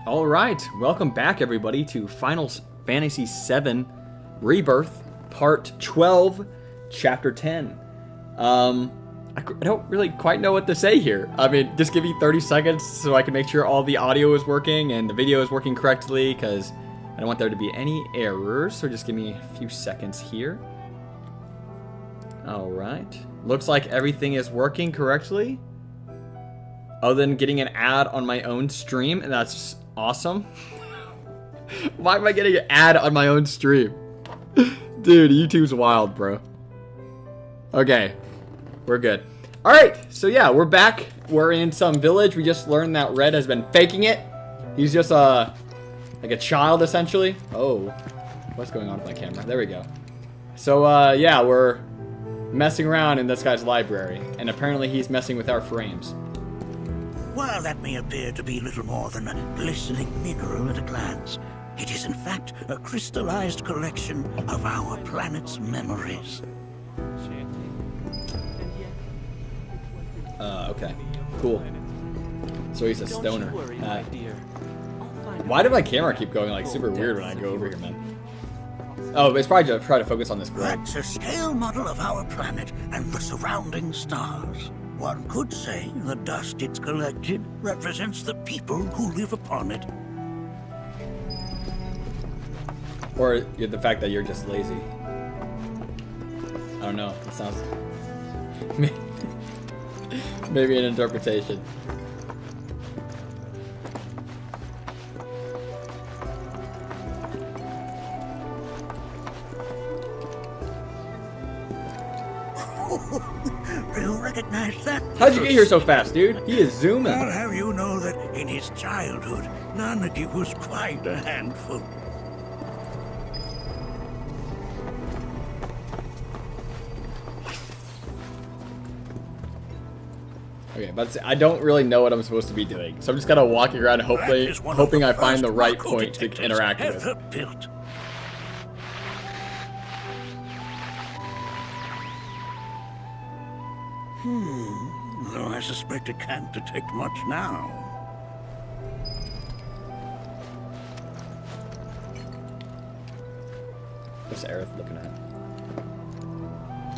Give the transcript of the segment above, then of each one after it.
All right, welcome back, everybody, to Final Fantasy VII Rebirth, Part 12, Chapter 10. I don't really quite know what to say here. I mean, just give me 30 seconds so I can make sure all the audio is working and the video is working correctly, because I don't want there to be any errors, so just give me a few seconds here. All right, looks like everything is working correctly, other than getting an ad on my own stream, and that's awesome. Why am I getting an ad on my own stream? Dude, YouTube's wild, bro. Okay, we're good. All right, so yeah, we're back. We're in some village. We just learned that Red has been faking it. He's just like a child, essentially. Oh, what's going on with my camera? There we go. So yeah, we're messing around in this guy's library, and apparently he's messing with our frames. While that may appear to be little more than a glistening mineral at a glance, it is in fact a crystallized collection of our planet's memories. Okay, cool. So he's a stoner. Why did my camera keep going like super weird when I go over here, man? Oh, it's probably to try to focus on this girl. That's a scale model of our planet and the surrounding stars. One could say the dust it's collected represents the people who live upon it. Or the fact that you're just lazy. I don't know. It sounds... Maybe an interpretation. You recognize that? How'd you get here so fast, dude? He is zooming. I'll have you know that in his childhood, Nanaki was quite a handful. Okay, but I don't really know what I'm supposed to be doing, so I'm just kind of walking around, hoping I find the right point to interact with. Built. Though I suspect it can't detect much now. What's Aerith looking at?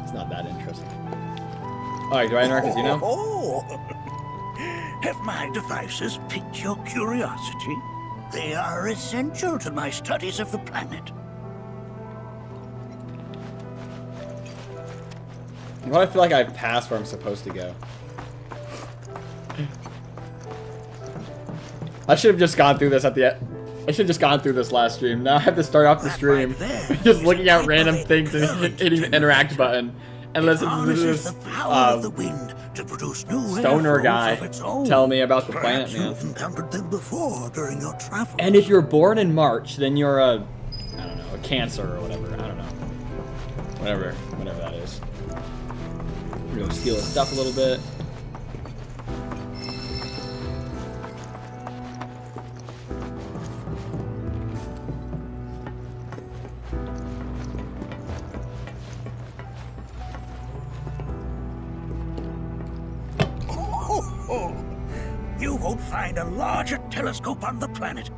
It's not that interesting. Alright, do I interact with you now? Have my devices piqued your curiosity? They are essential to my studies of the planet. Why do I feel like I've passed where I'm supposed to go? I should have just gone through this at the end. I should have just gone through this last stream. Now I have to start off the stream just looking at random things and hitting the interact button and listen to this stoner guy tell me about the planet, man. And if you're born in March, then you're I don't know, a Cancer or whatever. I don't know. Whatever that is. We're gonna steal his stuff a little bit. You won't find a larger telescope on the planet.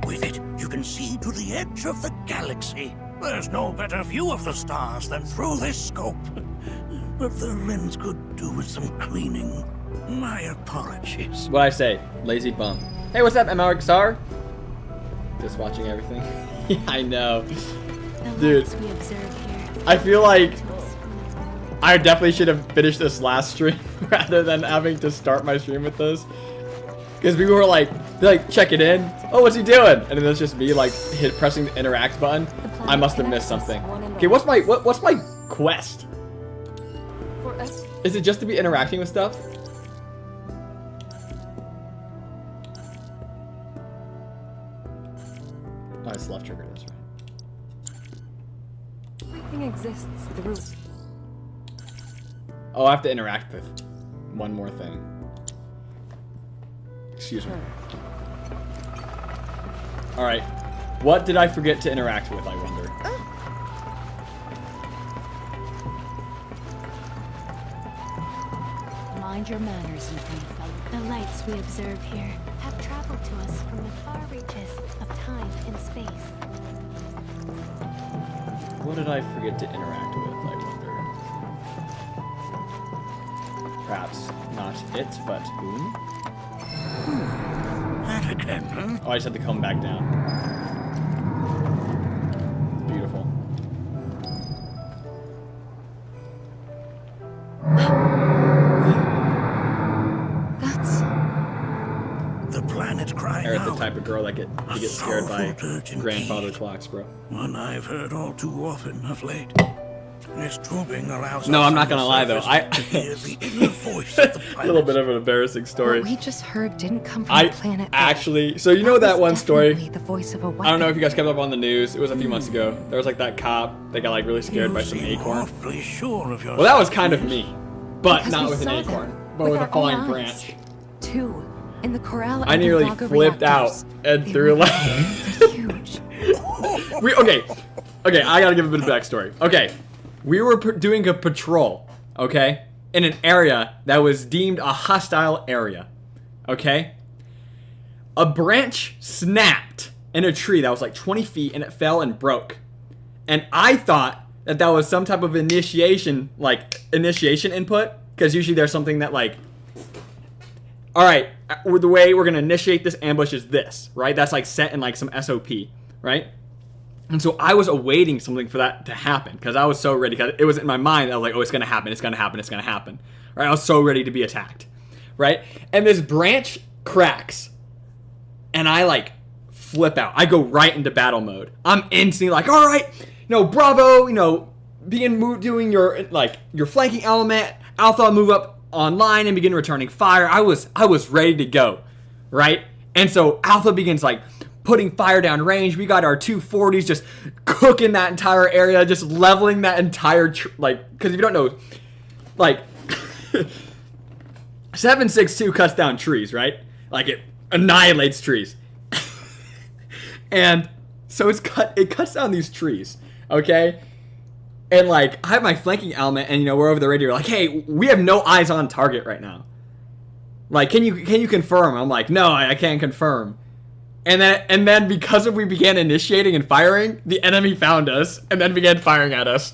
With it, you can see to the edge of the galaxy. There's no better view of the stars than through this scope. But the lens could do with some cleaning. My apologies. What'd I say? Lazy bum. Hey, what's up, MRXR? Just watching everything. Yeah, I know. Dude, I feel like I definitely should have finished this last stream rather than having to start my stream with this. Because people were like, check it in. Oh, what's he doing? And then it's just me like pressing the interact button. I must have missed something. Okay, what's my quest? Is it just to be interacting with stuff? Oh, it's left trigger, that's right. Everything exists through. Oh, I have to interact with one more thing. Excuse me. Alright. What did I forget to interact with, I wonder? Mind your manners, you fellow. The lights we observe here have traveled to us from the far reaches What did I forget to interact with, I wonder? Perhaps not it, but whom? That again, huh? Oh, I just had to come back down. Beautiful. That's... The planet crying Eric's the out. type of girl that gets scared by Soulful dirge grandfather indeed. clocks, bro. One I've heard all too often of late. This tubing allows No, us I'm not on the gonna lie, though. surface to hear the inner voice of the A planet. little bit of an embarrassing story. What we just heard didn't come from I the planet. Earth. actually, so you know that one story? Definitely the voice of a weapon. I don't know if you guys kept up on the news. It was a few months ago. There was like that cop that got like really scared by some You seem acorn. awfully sure of yourself. Well, that was kind of me, but Because not we with an saw acorn, them but with a our falling own eyes. branch. Two in the corral. I and the nearly Vaga flipped out reactors. and They threw were like. huge. Okay, I gotta give a bit of backstory. Okay, we were doing a patrol, okay, in an area that was deemed a hostile area, okay? A branch snapped in a tree that was like 20 feet and it fell and broke. And I thought that that was some type of initiation input, because usually there's something that like, all right, the way we're gonna initiate this ambush is this, right? That's like set in like some SOP, right? And so I was awaiting something for that to happen because I was so ready. Because it was in my mind. I was like, oh, it's going to happen. It's going to happen. It's going to happen. Right? I was so ready to be attacked. Right? And this branch cracks. And I like flip out. I go right into battle mode. I'm instantly like, all right, bravo, doing your flanking element. Alpha, move up online and begin returning fire. I was ready to go. Right? And so Alpha begins like putting fire down range. We got our 240s just cooking that entire area, just leveling that entire because if you don't know, like 7.62 cuts down trees, right? Like it annihilates trees. And so it cuts down these trees, okay? And like I have my flanking element and we're over the radio like, hey, we have no eyes on target right now. Like, can you confirm? I'm like, no, I can't confirm. And then because we began initiating and firing, the enemy found us and then began firing at us.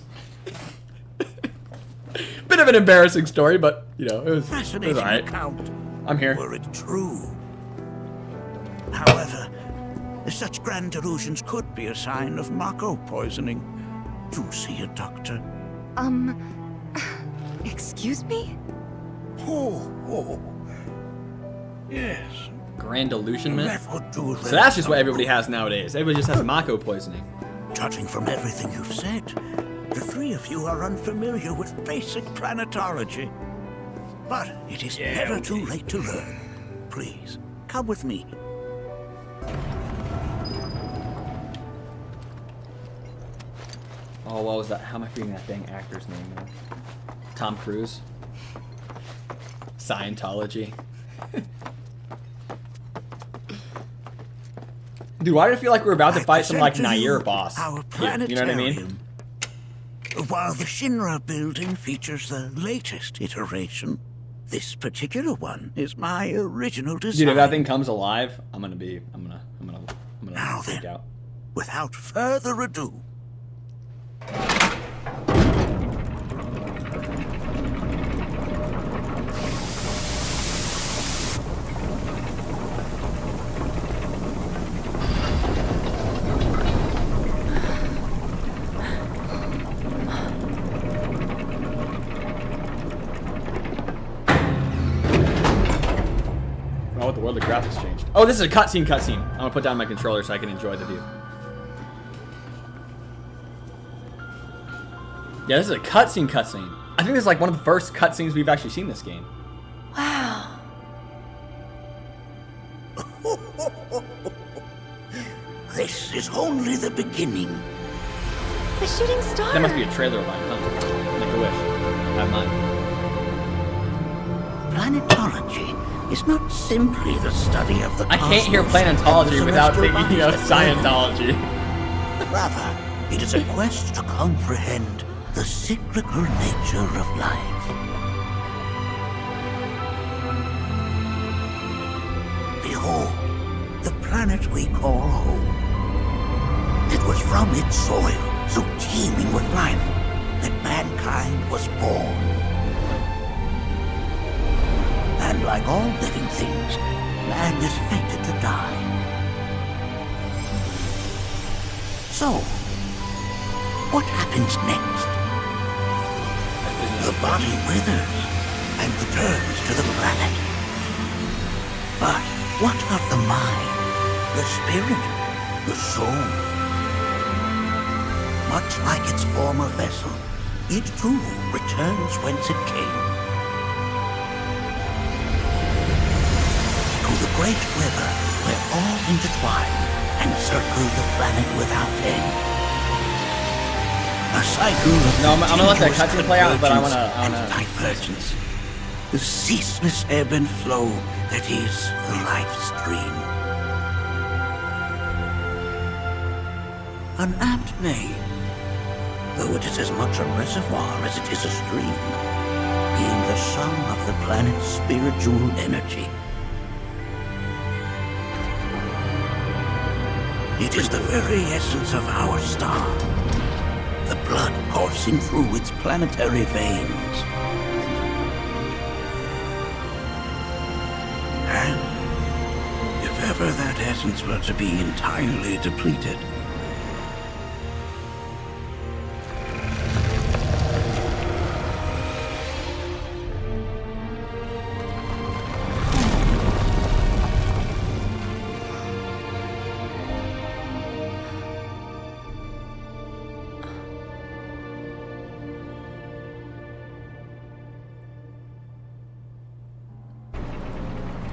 Bit of an embarrassing story, but it was Fascinating alright. account. I'm here. Were it true. However, such grand delusions could be a sign of Mako poisoning. Do see a doctor. Excuse me? Oh. Yes. Grand illusionment. That would do So that's just what everybody has nowadays. Everybody just has Mako poisoning. Judging from everything you've said, the three of you are unfamiliar with basic planetology. But it is never too late to learn. Please, come with me. Oh, what was that? How am I forgetting that dang actor's name now? Tom Cruise. Scientology. Dude, why did I feel like we were about to fight some, like, present to Nair boss? Our Here, you know what I mean? planetarium. While the Shinra building features the latest iteration, this particular one is my original design. Dude, if that thing comes alive, I'm gonna Now freak then. out. Without further ado, Oh, what the world, the graphics changed. Oh, this is a cutscene. I'm gonna put down my controller so I can enjoy the view. Yeah, this is a cutscene. I think this is like one of the first cutscenes we've actually seen in this game. Wow. this is only the beginning. The shooting star. That must be a trailer line, huh? Make a wish. Have mine. Planetology is not simply the study of the I can't hear cosmos and planetology the without celestial thinking of bodies that govern it. Scientology. Rather, it is a quest to comprehend the cyclical nature of life. Behold, the planet we call home. It was from its soil so teeming with life, that mankind was born. And like all living things, man is fated to die. So, what happens next? The body withers and returns to the planet. But what of the mind, the spirit, the soul? Much like its former vessel, it too returns whence it came. To the great river where all intertwine and circle the planet without end. A cycle of No, I'm gonna let that continuous cutscene play out, but I convergence wanna and divergence. The ceaseless ebb and flow that is the life stream. An apt name, though it is as much a reservoir as it is a stream, being the sum of the planet's spiritual energy. It is the very essence of our star, the blood coursing through its planetary veins. And if ever that essence were to be entirely depleted,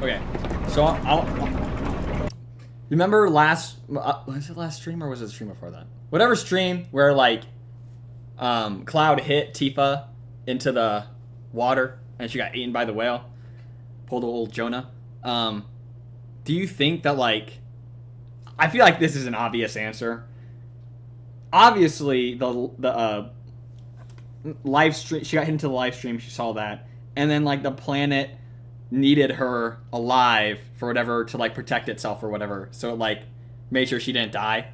Okay, so I'll remember last was it last stream or was it the stream before that? Whatever stream where like Cloud hit Tifa into the water and she got eaten by the whale, pulled a old Jonah. Do you think that like I feel like this is an obvious answer. Obviously the live stream, she got hit into the live stream, she saw that, and then like the planet needed her alive for whatever to like protect itself or whatever, so it like made sure she didn't die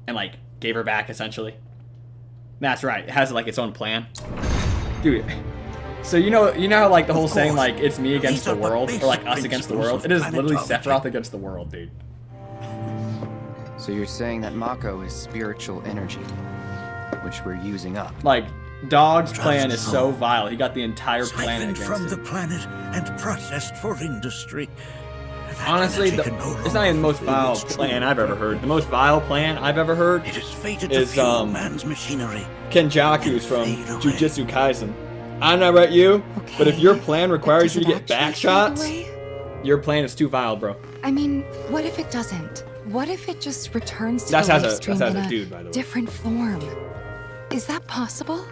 and like gave her back essentially. That's right, it has like its own plan, dude. So you know how like the whole saying like it's me against the world or like us against the world, it is literally Sephiroth against the world, dude. So you're saying that Mako is spiritual energy, which we're using up. Like Dog's plan is so vile. He got the entire planet siphoned against from him. the planet and processed for industry. That Honestly, energy can no it's not even the most longer fulfill vile its true plan I've ever heard. The most vile plan I've ever heard It is fated is, to fuel man's machinery. Kenjaku's from Fade away. Jujutsu Kaisen. I don't know about you, but if your plan requires you to get Does it back actually shots, fade away? your plan is too vile, bro. I mean, what if it doesn't? What if it just returns to That's the as live a- stream that's as in a dude, by the way. different form? Is that possible?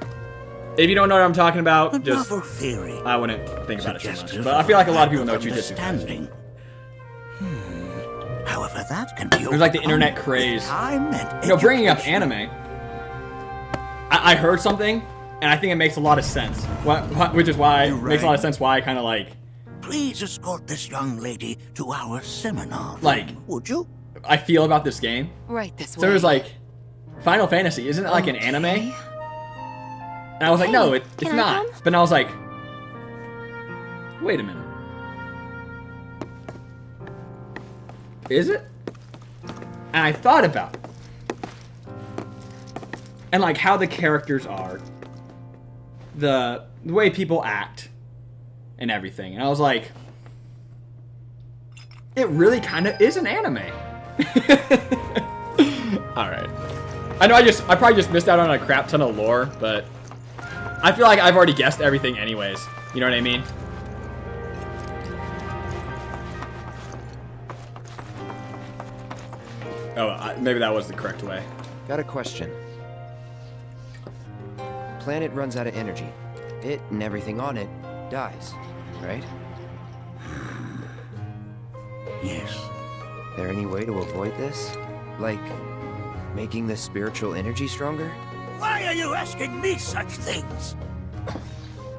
If you don't know what I'm talking about, A just novel theory. I wouldn't think about it too much. Suggestive But I feel like a lot of lack people know Jujutsu Kaisen. understanding. However, that can be There's like the overcome internet with craze. time and You know, bringing up education. anime, I heard something, and I think it makes a lot of sense. Which is why it makes a lot of sense why I kind of like Please escort this young lady to our seminar room, Like- would you? I feel about this game. Right this way. So it was like, Final Fantasy, isn't it like an anime? Okay. And I was like, no, it's can I not. come? But then I was like, wait a minute. Is it? And I thought about it. And like how the characters are. The way people act. And everything. And I was like, it really kind of is an anime. Alright. I know I probably just missed out on a crap ton of lore, but I feel like I've already guessed everything anyways. You know what I mean? Oh, maybe that was the correct way. Got a question. Planet runs out of energy. It and everything on it dies, right? Yes. There any way to avoid this? Like, making the spiritual energy stronger? Why are you asking me such things?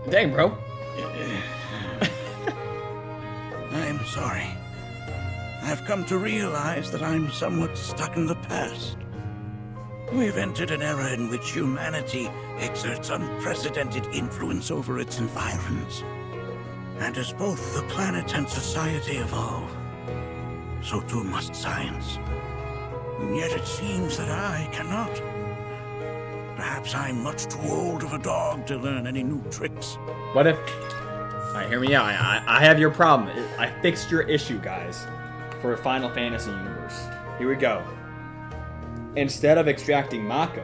Dang, bro. I'm sorry. I've come to realize that I'm somewhat stuck in the past. We've entered an era in which humanity exerts unprecedented influence over its environs. And as both the planet and society evolve, so too must science. And yet it seems that I cannot. Perhaps I'm much too old of a dog to learn any new tricks. What if... Alright, hear me out. I have your problem. I fixed your issue, guys. For a Final Fantasy universe. Here we go. Instead of extracting Mako,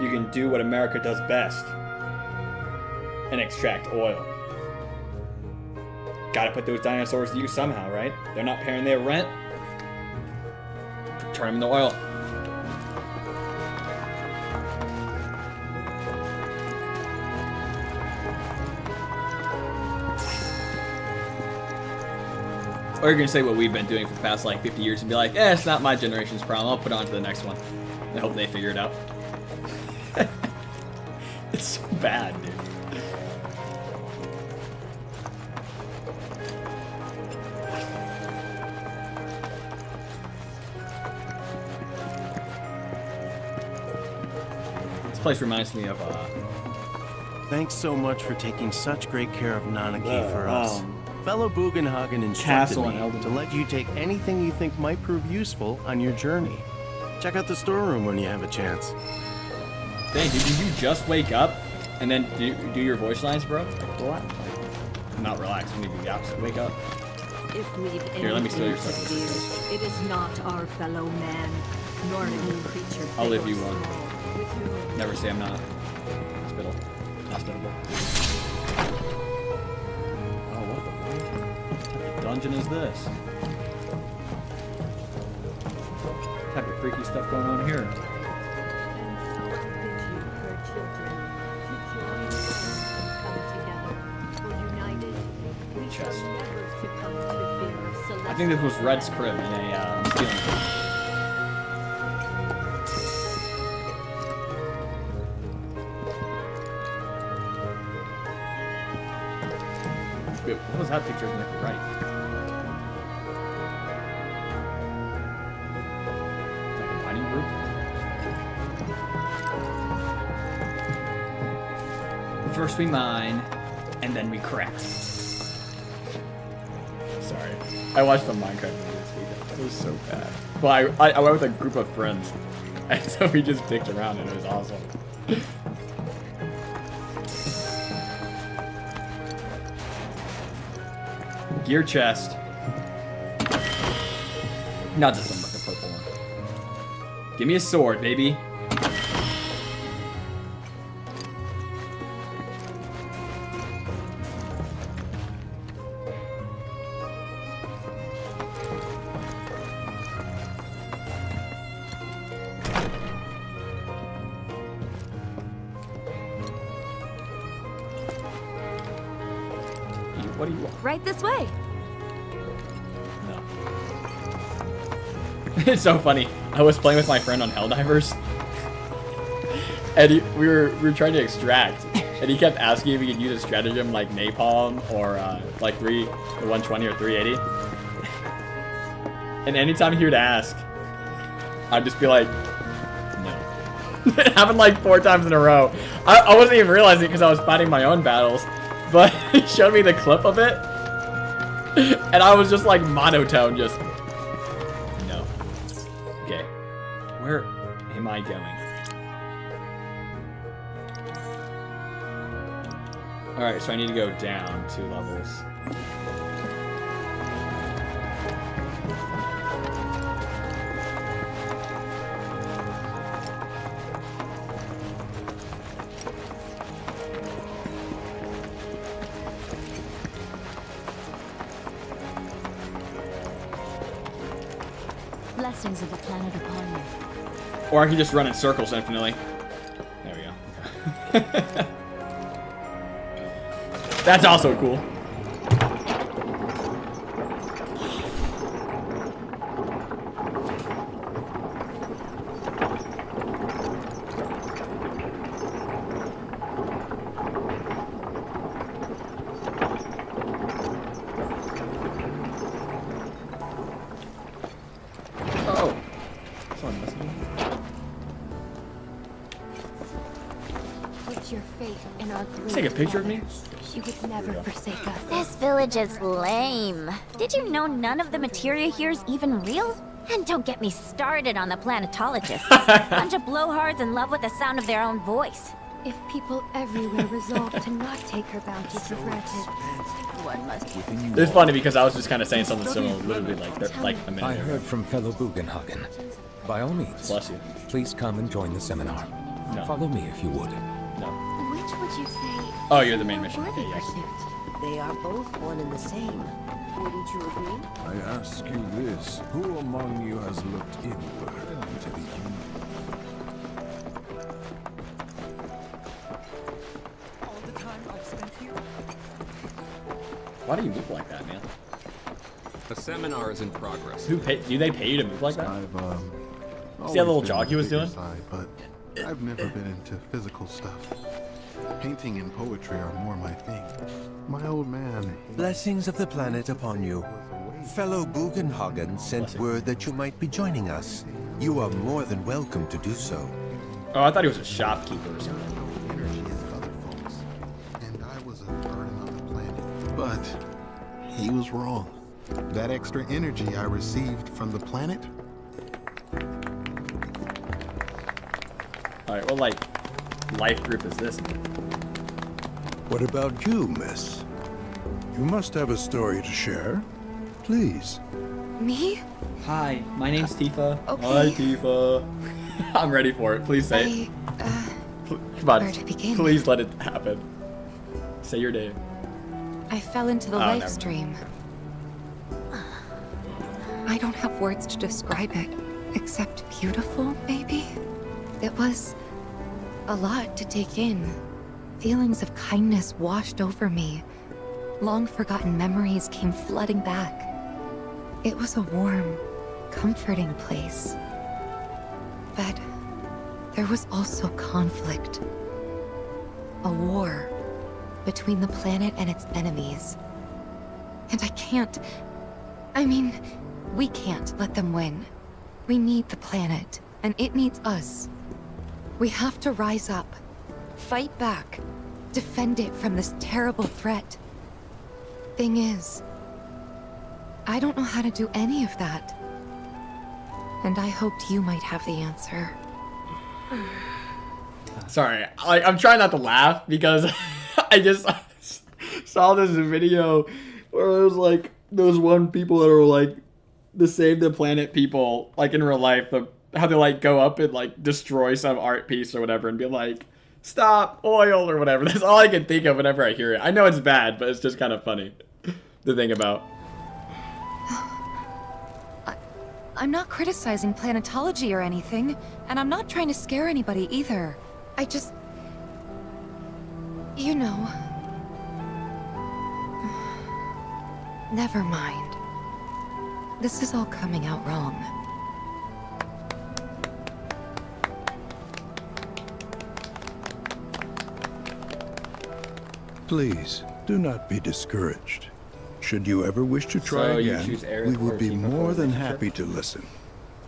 you can do what America does best. And extract oil. Gotta put those dinosaurs to use somehow, right? They're not paying their rent. Turn them into oil. Or you're gonna say what we've been doing for the past like 50 years and be like, it's not my generation's problem. I'll put it on to the next one. I hope they figure it out. It's so bad, dude. This place reminds me of Thanks so much for taking such great care of Nanaki for us. Fellow Bugenhagen instructed Castle in me Elden to let you take anything you think might prove useful on your journey. Check out the storeroom when you have a chance. dang, did you just wake up and then do your voice lines, bro? Like, what? Like, not relax, we need to be the opposite. Wake up. If we've Here, let me steal your anything stuff to real fear, it is not our fellow man, nor any creature. I'll big leave or you one. small, with whom Never say I'm not hospitable. Oh, what type of dungeon is this? What type of freaky stuff going on here? Chest. I think this was Red's crib in a stealing crib. Wait, what was that picture in the right? Like a mining group? First we mine, and then we craft. Sorry. I watched the Minecraft video this weekend. It was so bad. Well, I went with a group of friends. And so we just dicked around and it was awesome. Gear chest. Not just one, but the purple one. Give me a sword, baby. What do you want? right this way. No. It's so funny. I was playing with my friend on Helldivers, and we were trying to extract, and he kept asking if we could use a stratagem like napalm or like the 120 or 380. And anytime he would ask, I'd just be like, no. It happened like 4 times in a row. I wasn't even realizing it because I was fighting my own battles. But he showed me the clip of it, and I was just like monotone, just no. Okay, where am I going? All right, so I need to go down 2 levels. Blessings of the planet upon you. Or I can just run in circles infinitely. There we go. That's also cool. faith in our great Take a picture of me. mother. She would never forsake us. This village is lame. Did you know none of the materia here is even real? And don't get me started on the planetologists. Bunch of blowhards in love with the sound of their own voice. If people everywhere resolve to not take her bounty for granted, One must It's funny because I was just kind of saying something similar, literally like a minute I ago. heard from fellow Bugenhagen. By all means, Bless you. please come and join the seminar. No. Follow me if you would. No. which would you say? Oh, is you're the a main more mission. worthy Okay, yes. pursuit? They are both one and the same. Wouldn't you agree? I ask you this, who among you has looked inward into the human? Why do you move like that, man? The seminar is in progress. Who pay? Do they pay you to move like that? I've See that little always been jog he was the bigger doing? side, but I've never been into physical stuff. Painting and poetry are more my thing. My old man. Blessings of the planet upon you. Fellow Bugenhagen sent word that you might be joining us. You are more than welcome to do so. Oh, I thought he was a shopkeeper or something. Energy as other folks, and I was a burden on the planet. But he was wrong. That extra energy I received from the planet. All right, what like life group is this? What about you, miss? You must have a story to share. Please. Me? Hi, my name's Tifa. Okay. Hi, Tifa. I'm ready for it. Please say it. Come on. where to begin? Please let it happen. Say your name. I fell into the Oh, life never. stream. I don't have words to describe it, except beautiful, maybe? It was a lot to take in. Feelings of kindness washed over me. Long forgotten memories came flooding back. It was a warm, comforting place. But there was also conflict. A war between the planet and its enemies. And we can't let them win. We need the planet, and it needs us. We have to rise up, fight back, defend it from this terrible threat. Thing is, I don't know how to do any of that. And I hoped you might have the answer. Sorry, I'm trying not to laugh because I just saw this video where it was like those one people that are like the Save the Planet people, like in real life, how they like go up and like destroy some art piece or whatever and be like, stop oil or whatever. That's all I can think of whenever I hear it. I know it's bad, but it's just kind of funny to think about. I'm not criticizing planetology or anything, and I'm not trying to scare anybody either. I just... You know... Never mind. This is all coming out wrong. Please, do not be discouraged. Should you ever wish to try So you again, choose Aerith we or would be Tifa for more than relationship? happy to listen.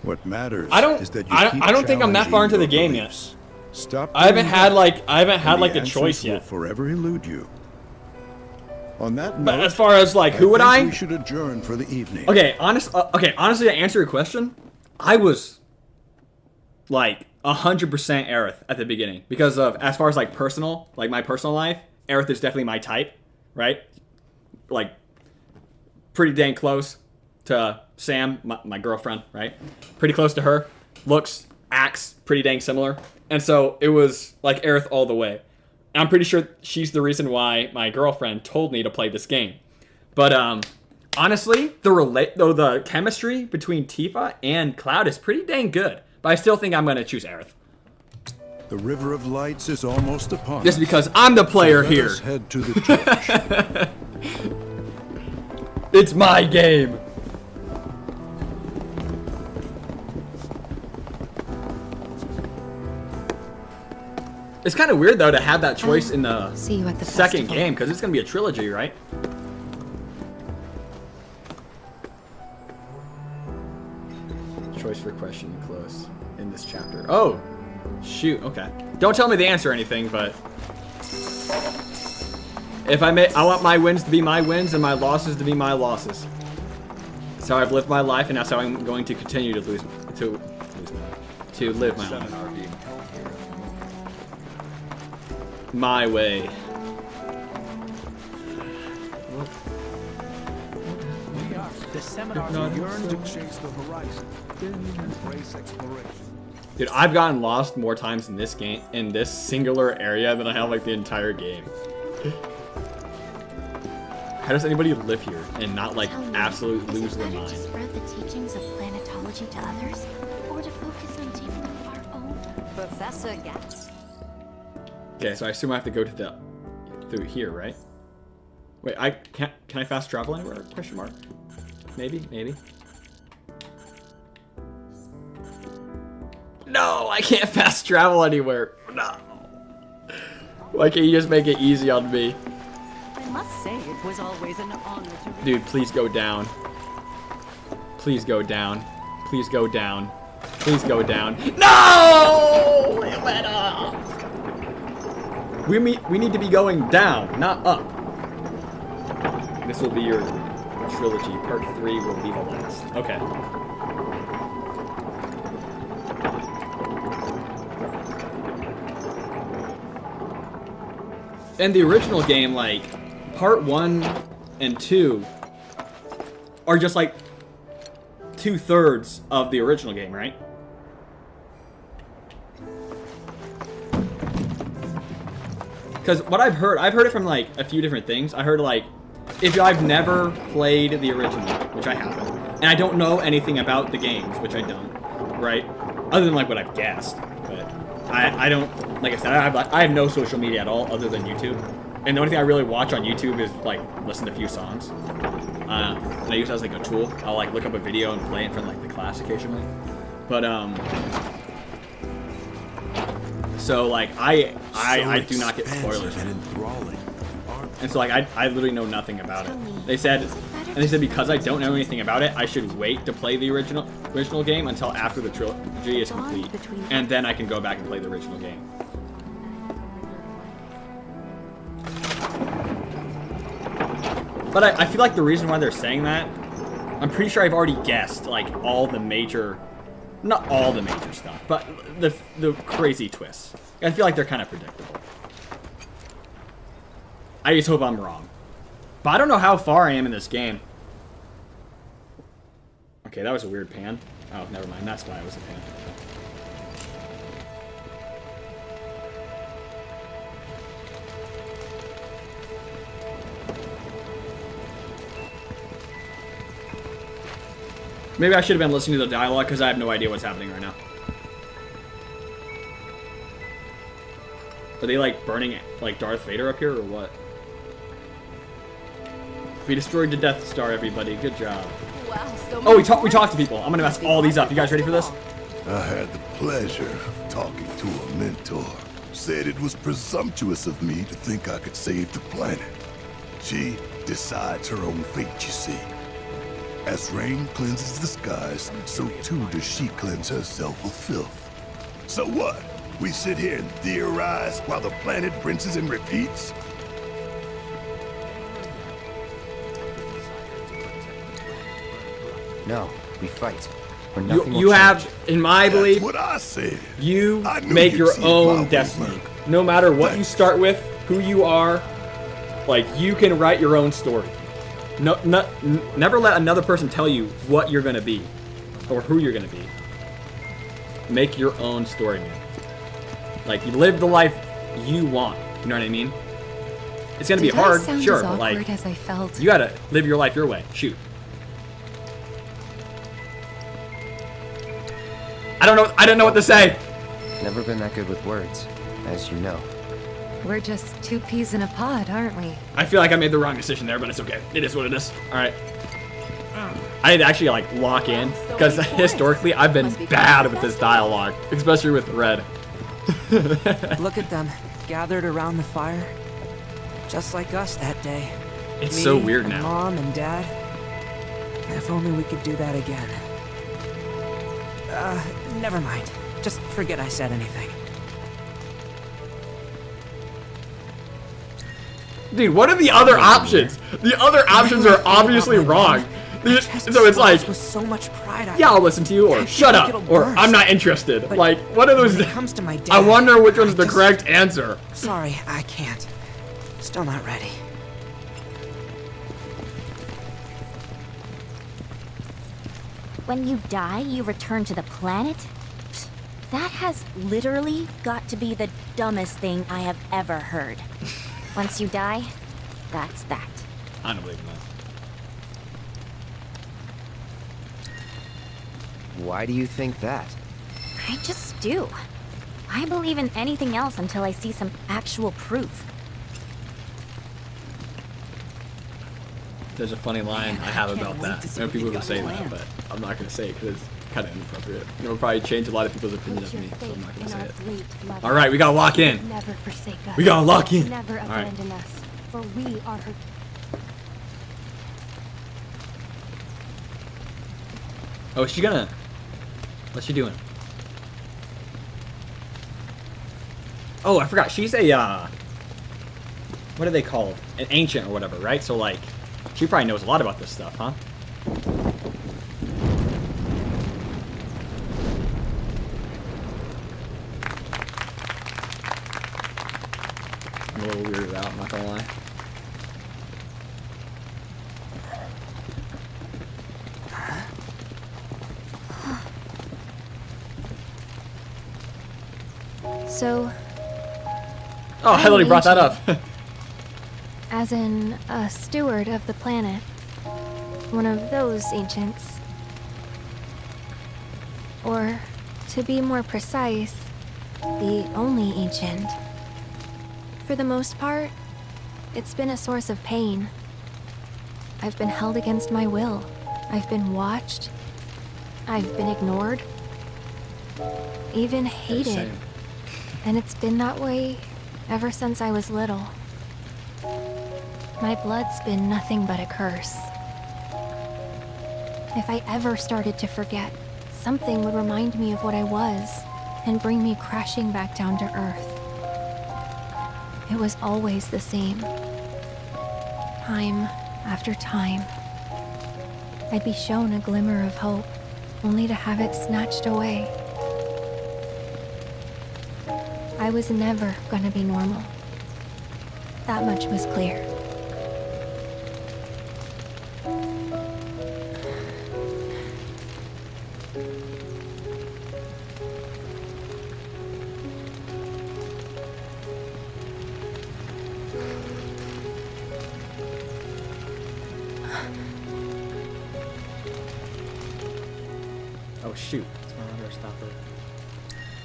What matters is that you I keep don't think I'm that far into the challenging game your yet. beliefs. Stop I haven't doing had that, like and the answers choice will yet. forever elude you. On that note, But as far as like who would think I? We should adjourn for the evening. Okay, honestly, to answer your question, I was like 100% Aerith at the beginning because of as far as like personal, like my personal life, Aerith is definitely my type, right? Like pretty dang close to Sam, my girlfriend, right? Pretty close to her. Looks, acts pretty dang similar, and so it was like Aerith all the way. I'm pretty sure she's the reason why my girlfriend told me to play this game. But honestly, the chemistry between Tifa and Cloud is pretty dang good. But I still think I'm gonna choose Aerith. The River of Lights is almost upon Just us. because I'm the player So let here. us head to the church. It's my game. It's kind of weird though to have that choice in the See you at the second festival. game because it's gonna be a trilogy, right? Choice for question close in this chapter. Oh, shoot. Okay. Don't tell me the answer or anything, but If I want my wins to be my wins and my losses to be my losses. That's how I've lived my life, and that's how I'm going to continue to live my life. My way. The seminars yearn to chase the horizon, embrace exploration. Dude, I've gotten lost more times in this game, in this singular area, than I have like the entire game. How does anybody live here and not like absolutely lose their mind? To spread the teachings of planetology to others, or to focus on deepening our own? Professor Gat. Okay, so I assume I have to go to through here, right? Wait, can I fast travel anywhere? Question mark. Maybe. No, I can't fast travel anywhere. No. Why can't you just make it easy on me? I must say, it was always an honor to... Dude, please go down. Please go down. Please go down. Please go down. No! It went up! We need to be going down, not up. This will be your trilogy. Part 3 will be the last. Okay. In the original game, like, part 1 and 2 are just like 2/3 of the original game, right? Because what I've heard it from like a few different things. I heard like, if I've never played the original, which I haven't, and I don't know anything about the games, which I don't, right? Other than like what I've guessed, but I don't, like I said, I have no social media at all other than YouTube. And the only thing I really watch on YouTube is like listen to a few songs. And I use it as like a tool. I'll like look up a video and play it from like the class occasionally. But so like I do not get spoilers. And so like I literally know nothing about it. They said because I don't know anything about it, I should wait to play the original game until after the trilogy is complete, and then I can go back and play the original game. But I feel like the reason why they're saying that, I'm pretty sure I've already guessed like all the major, not all the major stuff, but the crazy twists. I feel like they're kind of predictable. I just hope I'm wrong. But I don't know how far I am in this game. Okay, that was a weird pan. Oh, never mind. That's why it was a pan. Maybe I should have been listening to the dialogue because I have no idea what's happening right now. Are they like burning like Darth Vader up here or what? We destroyed the Death Star, everybody. Good job. Wow, so oh, we talked to people. I'm gonna mess all these up. You guys ready for this? I had the pleasure of talking to a mentor. Said it was presumptuous of me to think I could save the planet. She decides her own fate, you see. As rain cleanses the skies, so too does she cleanse herself of filth. So what? We sit here and theorize while the planet rinses and repeats? No, we fight. Or nothing You will have, change. in my belief, That's what I said. You I knew make you'd your see my own way, destiny. man. No matter what you start with, who you are, like you can write your own story. Never let another person tell you what you're gonna be, or who you're gonna be. Make your own story, man. Like you live the life you want. You know what I mean? It's gonna be hard, sure, but like as I felt? you gotta live your life your way. Shoot. I don't know what to say. Never been that good with words, as you know. We're just two peas in a pod, aren't we? I feel like I made the wrong decision there, but it's okay. It is what it is. All right. I need to actually like lock in because historically I've been bad with this dialogue, especially with Red. Look at them, gathered around the fire, just like us that day. It's Me, so weird now. Mom and Dad. If only we could do that again. Never mind. Just forget I said anything. Dude, what are the other options? The other options are obviously wrong. So it's like, with so much pride, yeah, I'll listen to you, or shut up, or I'm not interested. But like, what are those? when it comes to my dad, I wonder which one's the correct answer. Sorry, I can't. Still not ready. When you die, you return to the planet? Pfft, that has literally got to be the dumbest thing I have ever heard. Once you die, that's that. I don't believe in that. Why do you think that? I just do. I believe in anything else until I see some actual proof. There's a funny line I have about that. There are people who say that, but I'm not going to say it because it's kind of inappropriate. It'll probably change a lot of people's opinion of me, so I'm not going to say it. All right, we got to lock in. Never forsake us. We got to lock in. Never All right. abandon us, for we are her. Oh, is she gonna? What's she doing? Oh, I forgot. She's a, what are they called? An ancient or whatever, right? So, like, she probably knows a lot about this stuff, huh? I'm a little weirded out, I'm not gonna lie. So, Oh, I literally brought that up. as in a steward of the planet. One of those ancients. Or, to be more precise, the only ancient. For the most part, it's been a source of pain. I've been held against my will. I've been watched. I've been ignored. Even hated. Same. And it's been that way ever since I was little. My blood's been nothing but a curse. If I ever started to forget, something would remind me of what I was and bring me crashing back down to earth. It was always the same. Time after time. I'd be shown a glimmer of hope, only to have it snatched away. I was never gonna be normal. That much was clear. Oh shoot, it's my daughter. Stop her.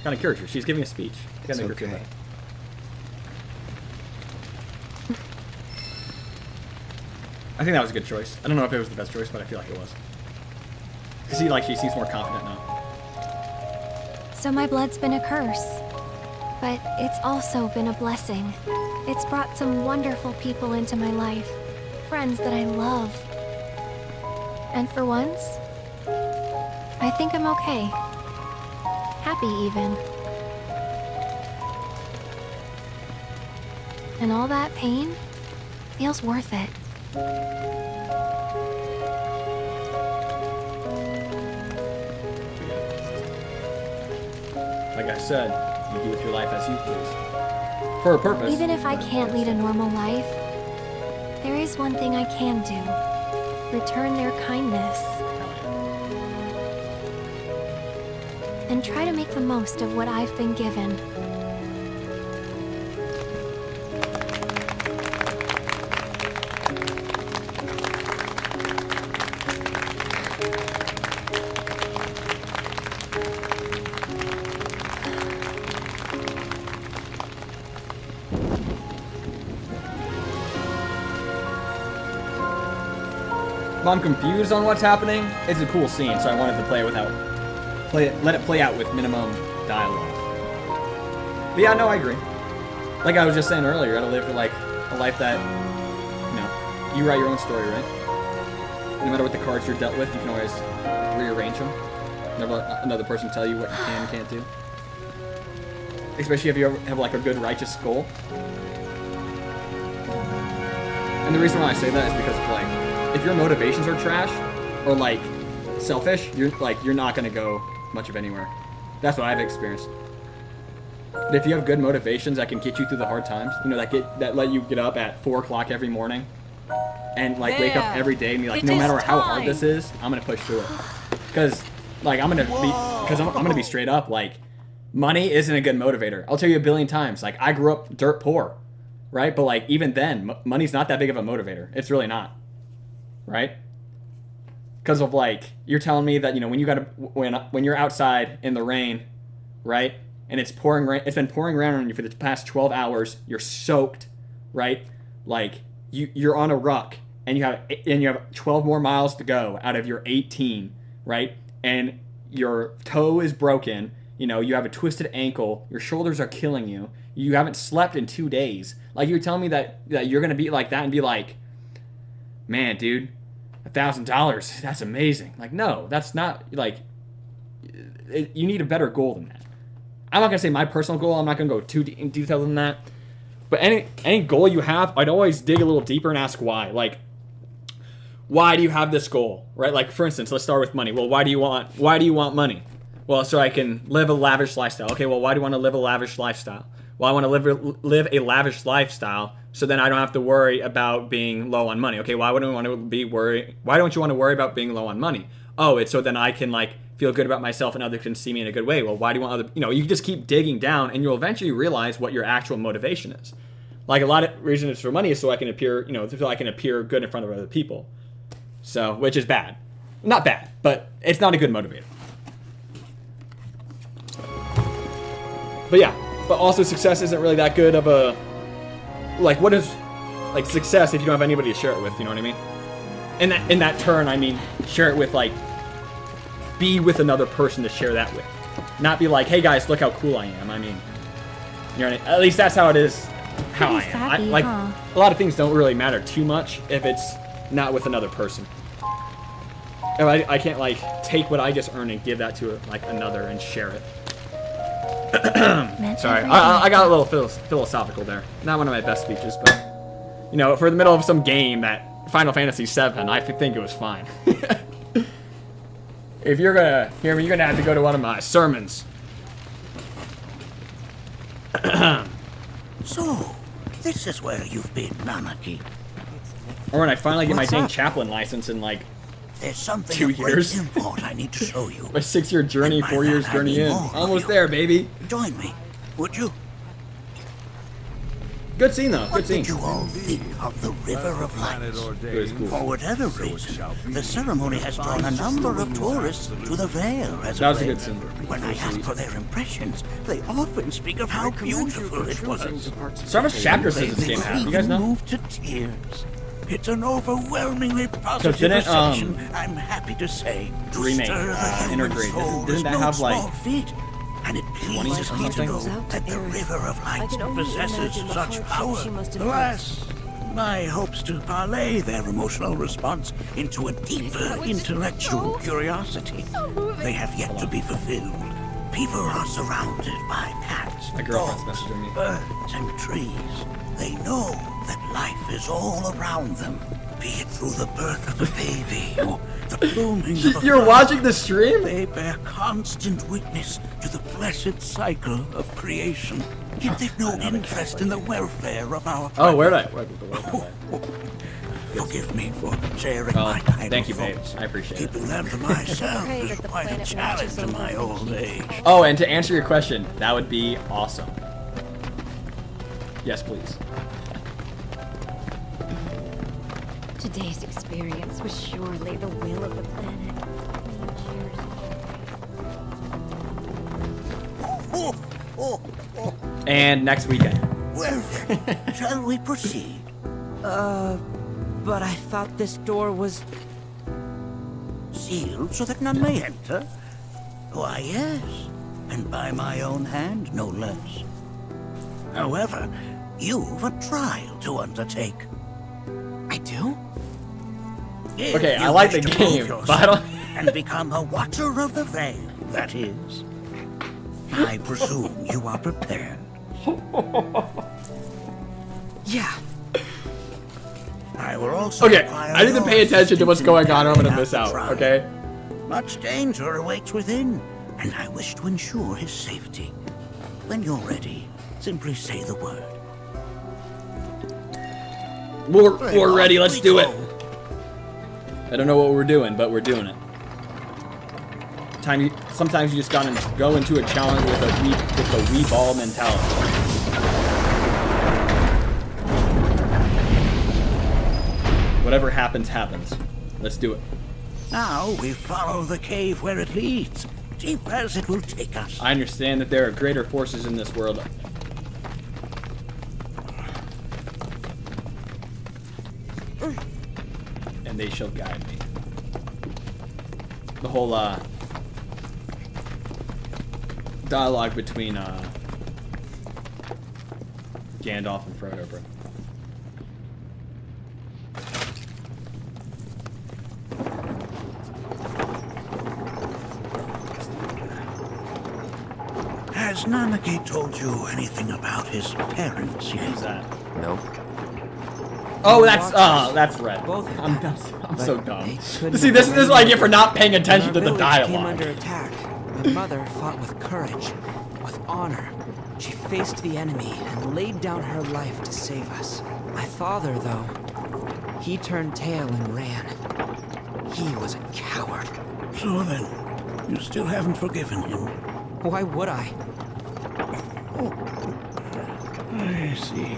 Kind of curious. She's giving a speech. It's Gotta make her feel okay. better. I think that was a good choice. I don't know if it was the best choice, but I feel like it was. Cause she seems more confident now. So my blood's been a curse. But it's also been a blessing. It's brought some wonderful people into my life. Friends that I love. And for once, I think I'm okay. Happy even. And all that pain feels worth it. Like I said, you do with your life as you please. For a purpose. Even if I can't lead a normal life, there is one thing I can do. Return their kindness. And try to make the most of what I've been given. If I'm confused on what's happening, it's a cool scene, so I wanted to play it without let it play out with minimum dialogue. But yeah, no, I agree. Like I was just saying earlier, you gotta live like a life that, you know, you write your own story, right? No matter what the cards you're dealt with, you can always rearrange them. Never let another person tell you what you can and can't do. Especially if you ever have like a good righteous goal. And the reason why I say that is because like, if your motivations are trash or like selfish, you're not gonna go much of anywhere. That's what I've experienced. But if you have good motivations that can get you through the hard times, you know, that let you get up at 4 o'clock every morning and like wake up every day and be like, no matter how hard this is, I'm gonna push through it. Because like I'm gonna be straight up, like money isn't a good motivator. I'll tell you a billion times. Like I grew up dirt poor, right? But like even then, money's not that big of a motivator. It's really not, right? Because of like you're telling me that, you know, when you're outside in the rain, right? And it's pouring rain. It's been pouring rain on you for the past 12 hours. You're soaked, right? Like you're on a ruck, and you have 12 more miles to go out of your 18, right? And your toe is broken. You know, you have a twisted ankle. Your shoulders are killing you. You haven't slept in 2 days. Like you're telling me that you're gonna be like that and be like, man, dude, $1,000. That's amazing. Like no, that's not like. You need a better goal than that. I'm not gonna say my personal goal. I'm not gonna go too in detail than that. But any goal you have, I'd always dig a little deeper and ask why. Like, why do you have this goal, right? Like, for instance, let's start with money. Well, why do you want money? Well, so I can live a lavish lifestyle. Okay, well, why do you want to live a lavish lifestyle? Well, I want to live a lavish lifestyle so then I don't have to worry about being low on money. Okay, why don't you want to worry about being low on money? Oh, it's so then I can like feel good about myself and others can see me in a good way. Well, why do you want other, you know, you just keep digging down and you'll eventually realize what your actual motivation is. Like a lot of reasons for money is so I can appear, you know, so I can appear good in front of other people. So, which is bad. Not bad, but it's not a good motivator. But yeah, but also success isn't really that good of a, like what is, like success if you don't have anybody to share it with, you know what I mean? In that turn, I mean, share it with like, be with another person to share that with. Not be like, hey guys, look how cool I am. I mean, you know what I mean? At least that's how it is, how I am. Like, a lot of things don't really matter too much if it's not with another person. And I can't like take what I just earned and give that to like another and share it. Sorry, I got a little philosophical there. Not one of my best speeches, but you know, for the middle of some game that Final Fantasy VII, I think it was fine. If you're gonna hear me, you're gonna have to go to one of my sermons. So, this is where you've been, Nanaki. Or when I finally get my dang chaplain license in like There's something 2 of great years. import I need to show you. My 6-year journey, 4 years journey in. Almost there, baby. Join me, would you? Good scene though. Good scene. What did you all think of the River of Lights? Cool. For whatever reason, the ceremony has drawn a number of tourists to the Vale as That was a late. good scene. When I ask for their impressions, they often speak of how beautiful it was. So how much chapters does this game have? You guys know? Moved to tears. It's an overwhelmingly positive didn't, reception, I'm happy to say. To Remake, stir the human Integrate. soul Didn't is that no have, like, small feat. And it 20 pleases me to something? know that the River of Lights can only possesses imagine the such hardship power. she must have Alas, my hopes to parlay their emotional response into a deeper intellectual curiosity. They have yet to be fulfilled. People are surrounded by paths, My girlfriend's dogs, messaging me. birds, and trees. They know that life is all around them, be it through the birth of a baby or the blooming of a You're flower. watching the stream? They bear constant witness to the blessed cycle of creation. Yet they've no interest in the welfare of our Oh, where'd I? Forgive me for sharing Oh, my kind thank of you, babe. thoughts. I appreciate it. Keeping them to myself Pray is that the quite a planet challenge watches in over my the old age. Oh, and to answer your question, that would be awesome. Yes, please. Today's experience was surely the will of the planet. And next weekend. Well then, shall we proceed? But I thought this door was... Sealed so that none may enter? Why, yes. And by my own hand, no less. However, you've a trial to undertake. I do? If Okay, I you like wish the to game, prove but I don't- yourself and become a Watcher of the Veil, that is. I presume you are prepared. Yeah. I will also Okay, require I need to pay your attention to what's assistance going in on or I'm gonna carrying miss the out, trial. okay? Much danger awaits within, and I wish to ensure his safety. When you're ready, simply say the word. We're ready, let's do it. I don't know what we're doing, but we're doing it. Sometimes you just gotta go into a challenge with a wee ball mentality. Whatever happens, happens. Let's do it. Now we follow the cave where it leads, deep as it will take us. I understand that there are greater forces in this world. And they shall guide me. The whole dialogue between Gandalf and Frodo, bro. Has Nanaki told you anything about his parents yet? Who's that? No. Oh, that's Red. I'm so dumb. See, this is what I get for not paying attention to the Came dialogue. under attack. My mother fought with courage, with honor. She faced the enemy and laid down her life to save us. My father, though, he turned tail and ran. He was a coward. So then, you still haven't forgiven him? Why would I? I see.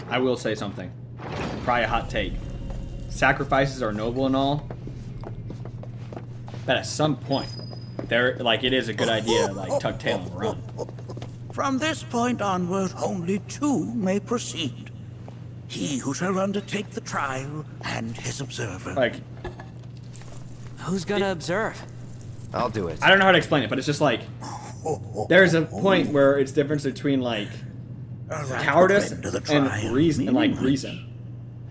I will say something. Probably a hot take. Sacrifices are noble and all, but at some point, it is a good idea to like tuck tail and run. From this point onward, only two may proceed. He who shall undertake the trial and his observer. Like, who's gonna observe? I'll do it. I don't know how to explain it, but it's just like there's a point where it's difference between like cowardice and reason, reason.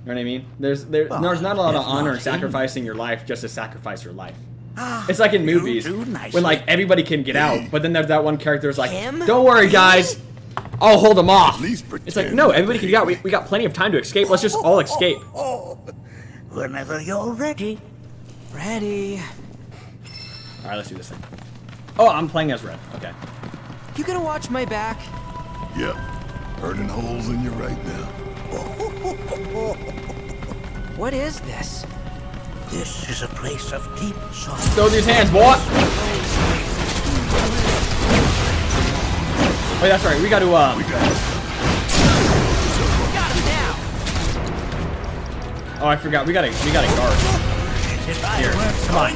You know what I mean? There's not a lot of honor in sacrificing your life just to sacrifice your life. It's like in movies when like everybody can get out, but then there's that one character who's like, "Don't worry, guys, I'll hold them off." It's like, no, everybody can get out. We got plenty of time to escape. Let's just all escape. Whenever you're ready. Ready. All right, let's do this thing. Oh, I'm playing as Red. Okay. You gonna watch my back? Yep. Burning holes in you right now. What is this? This is a place of deep sorrow. Throw these hands, boy. Wait, that's right. We got to Oh, I forgot. We got to guard. Here, come on.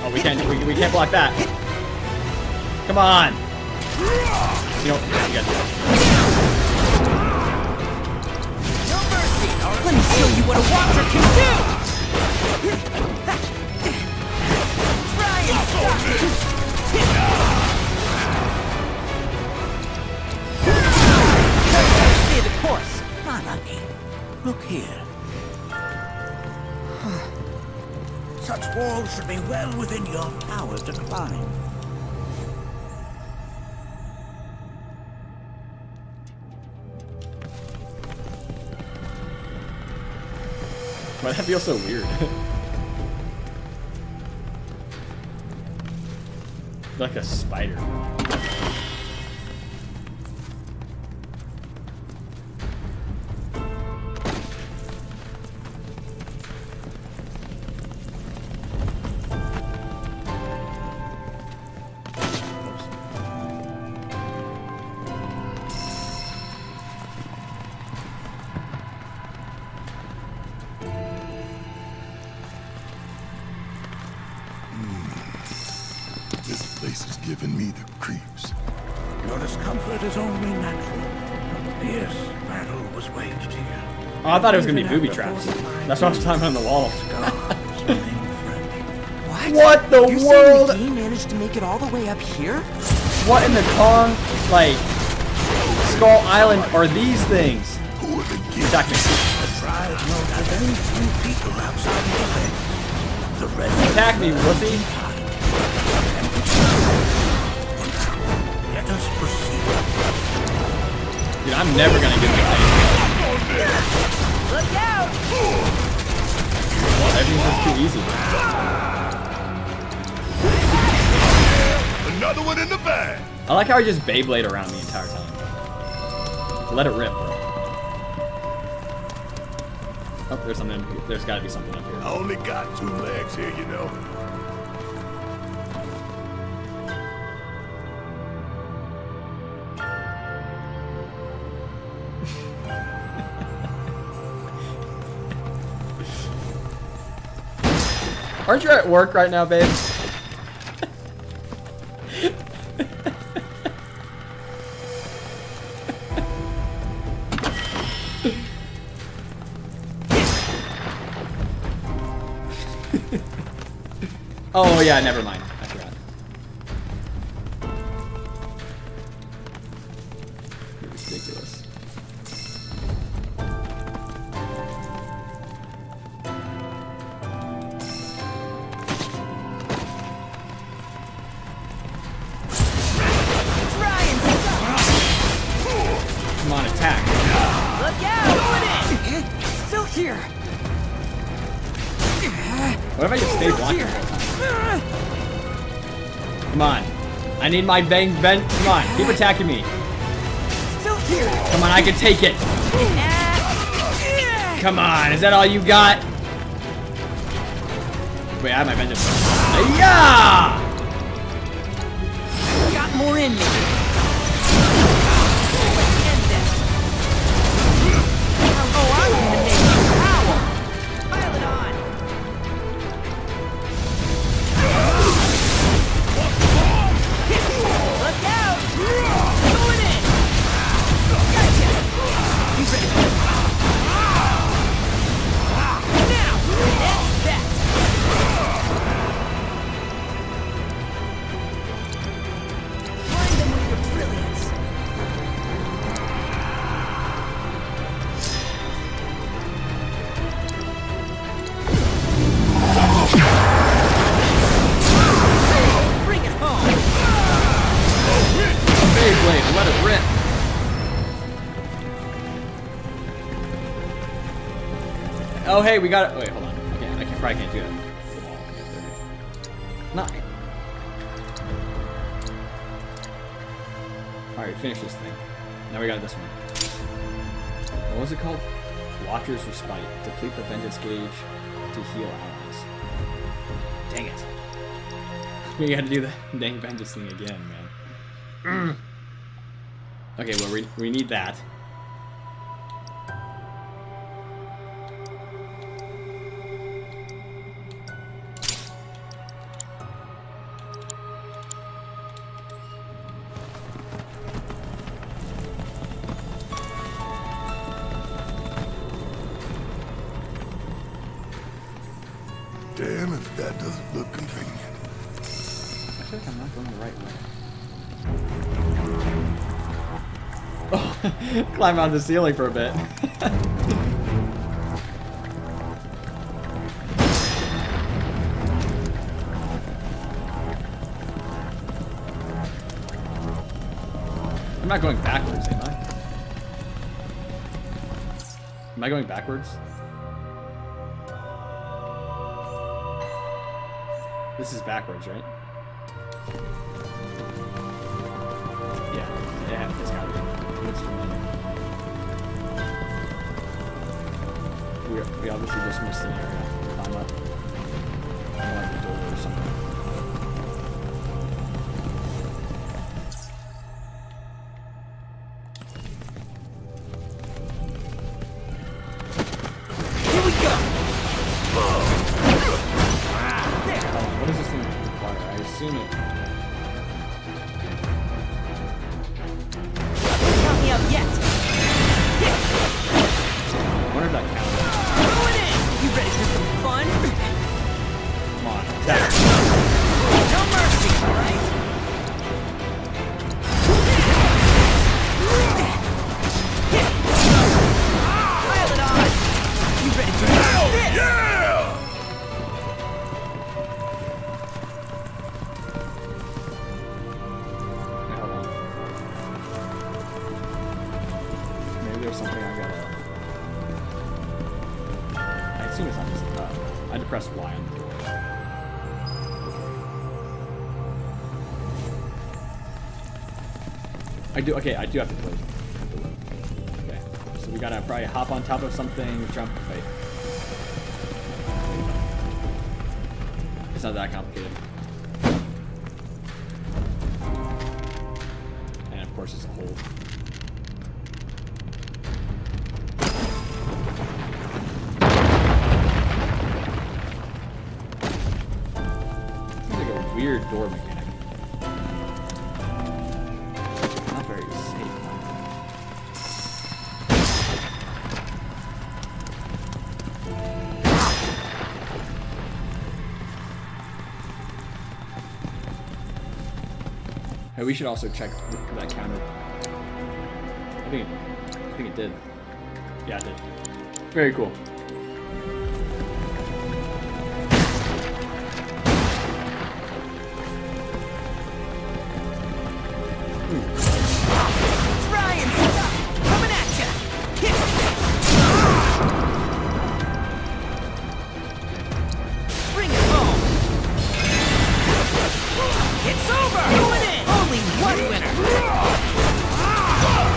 Oh, we can't block that. Come on. You got No mercy. Let me show you what a watcher can do. Try and stop it. Stay the course. Nanaki, look here. Such walls should be well within your power to climb. Why that feels so weird? Like a spider. This place is giving me the creeps. Your discomfort is only natural. A fierce battle was waged here. Oh, I thought it was gonna be booby traps. That's what I was talking about on the wall. What the You're world? saying he managed to make it all the way up here? What in the Kong, like, Skull Island are these things? Attack me. Attack me, wussy. us proceed. Dude, I'm never gonna get this. Look out! Well, everything's just too easy. Another one in the bag. I like how I just Beyblade around the entire time. Let it rip, bro. Oh, there's something. There's got to be something up here. I only got 2 legs here, you know. Aren't you at work right now, babe? Oh yeah, never mind. I forgot. Ridiculous. Come on, attack. Look out! Still here. What if I just stay blocking? Come on. I need my bang vent. Come on, keep attacking me. Still here. Come on, I can take it. Come on, is that all you got? Wait, I have my vengeance. Yeah! Got more in me. Oh, I'm gonna make you howl. Pile it on. Look out! Going in! Gotcha. He's ready for it. Now, that's that. Find them with your brilliance. Bring it home. Beyblade, let it rip. Oh hey, we got it. Wait, hold on. Okay, probably can't do that. Not. Alright, finish this thing. Now we got this one. What was it called? Watcher's Respite. Deplete the vengeance gauge to heal allies. Dang it. We gotta do the dang vengeance thing again, man. Okay, well, we need that. Damn if that doesn't look convenient. I feel like I'm not going the right way. Oh, climb on the ceiling for a bit. I'm not going backwards, am I? Am I going backwards? This is backwards, right? Yeah, it's gotta be. Looks familiar. We obviously just missed an area to climb up. Like a door or something. Here we go. What does this thing require? I assume it. Count me out yet. I wonder if that counts. Going in. You ready for some fun? Come on, attack. No mercy, all right? Pile it on. You ready for this? Yeah! of something I gotta... I assume it's not just... I had to press Y on the door. I do have to close it. Okay, so we gotta probably hop on top of something, jump, wait. It's not that complicated. And of course it's a hole. Seems like a weird door mechanic. Not very safe. Hey, we should also check that counter. I think it did. Yeah, it did. Very cool. Ryan, stop! Coming at ya! Bring it home! It's over! Going in! Only one winner!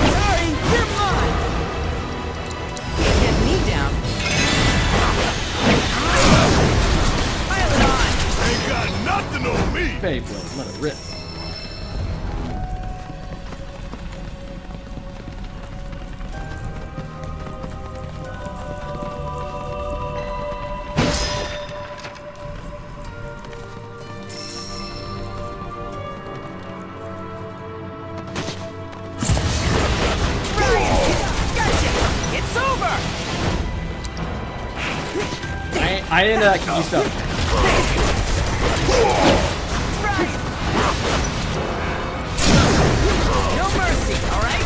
Sorry, you're mine! Can't get me down. Pile it on! Ain't got nothing on me! Beyblade, let it rip. I ended that key stuff. No mercy, alright?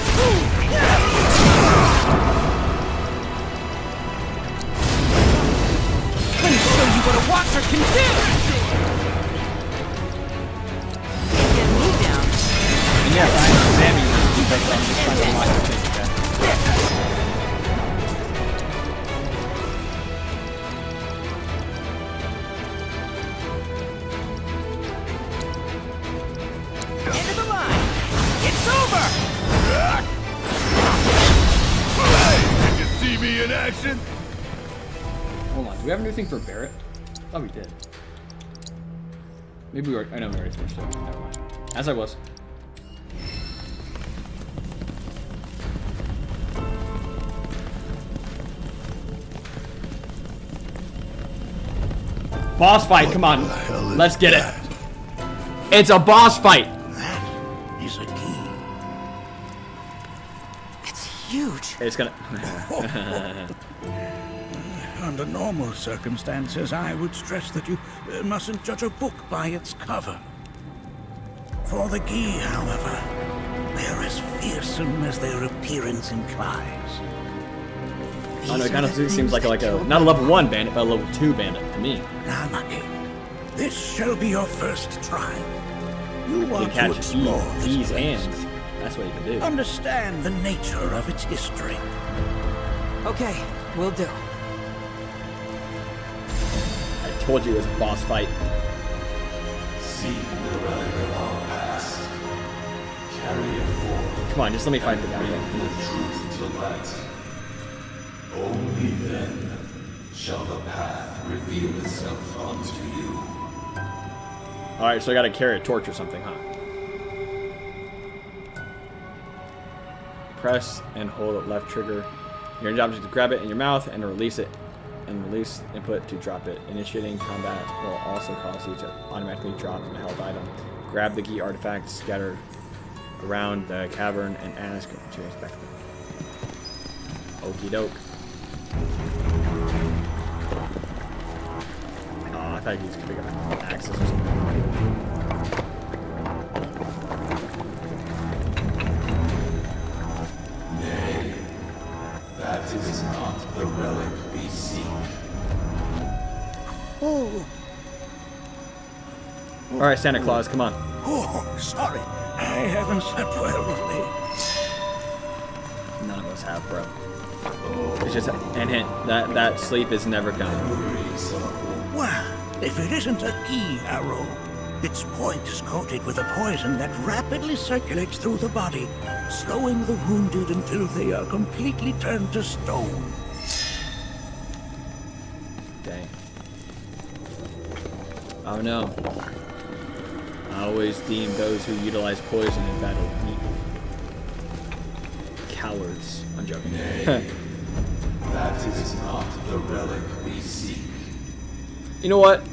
Let me show you what a watcher can do! Can't get me down. And yes, I'm spamming this because I'm just trying to watch the thing. End of the line! It's over! Hey, did you see me in action? Hold on, do we have anything for Barrett? Oh, we did. Maybe we were. I know we already finished it. Never mind. As I was. Boss fight, come on. Let's get it. It's a boss fight. That is a key. It's huge. It's gonna. Under normal circumstances, I would stress that you mustn't judge a book by its cover. For the Gi, however, they're as fearsome as their appearance implies. I don't know, it kind of seems like a not a level 1 bandit, but a level 2 bandit to me. Now, Maki, this shall be your first trial. You You want can to catch explore these this place. hands. That's what you can do. Understand the nature of its history. Okay, will do. I told you it was a boss fight. Seek the relic of our past. Carry it forth. Come on, just let me fight the guy. Bring the truth to light. Only then shall the path reveal itself unto you. Alright, so I gotta carry a torch or something, huh? Press and hold the left trigger. Your job is to grab it in your mouth and release it. And release input to drop it. Initiating combat will also cause you to automatically drop a health item. Grab the Gi artifact scattered around the cavern and ask to inspect it. Okie doke. Oh, I thought he was gonna pick up axes or something. Nay, that is not the relic we seek. Oh, Alright, Santa Claus, come on. oh, sorry. I haven't slept well lately. none of us have, bro. It's just and hint that sleep is never coming. Well, if it isn't a key arrow, its point is coated with a poison that rapidly circulates through the body, slowing the wounded until they are completely turned to stone. Dang. Oh no. I always deem those who utilize poison in battle weak. Cowards. I'm joking. Nay, that is not the relic we seek. You know what?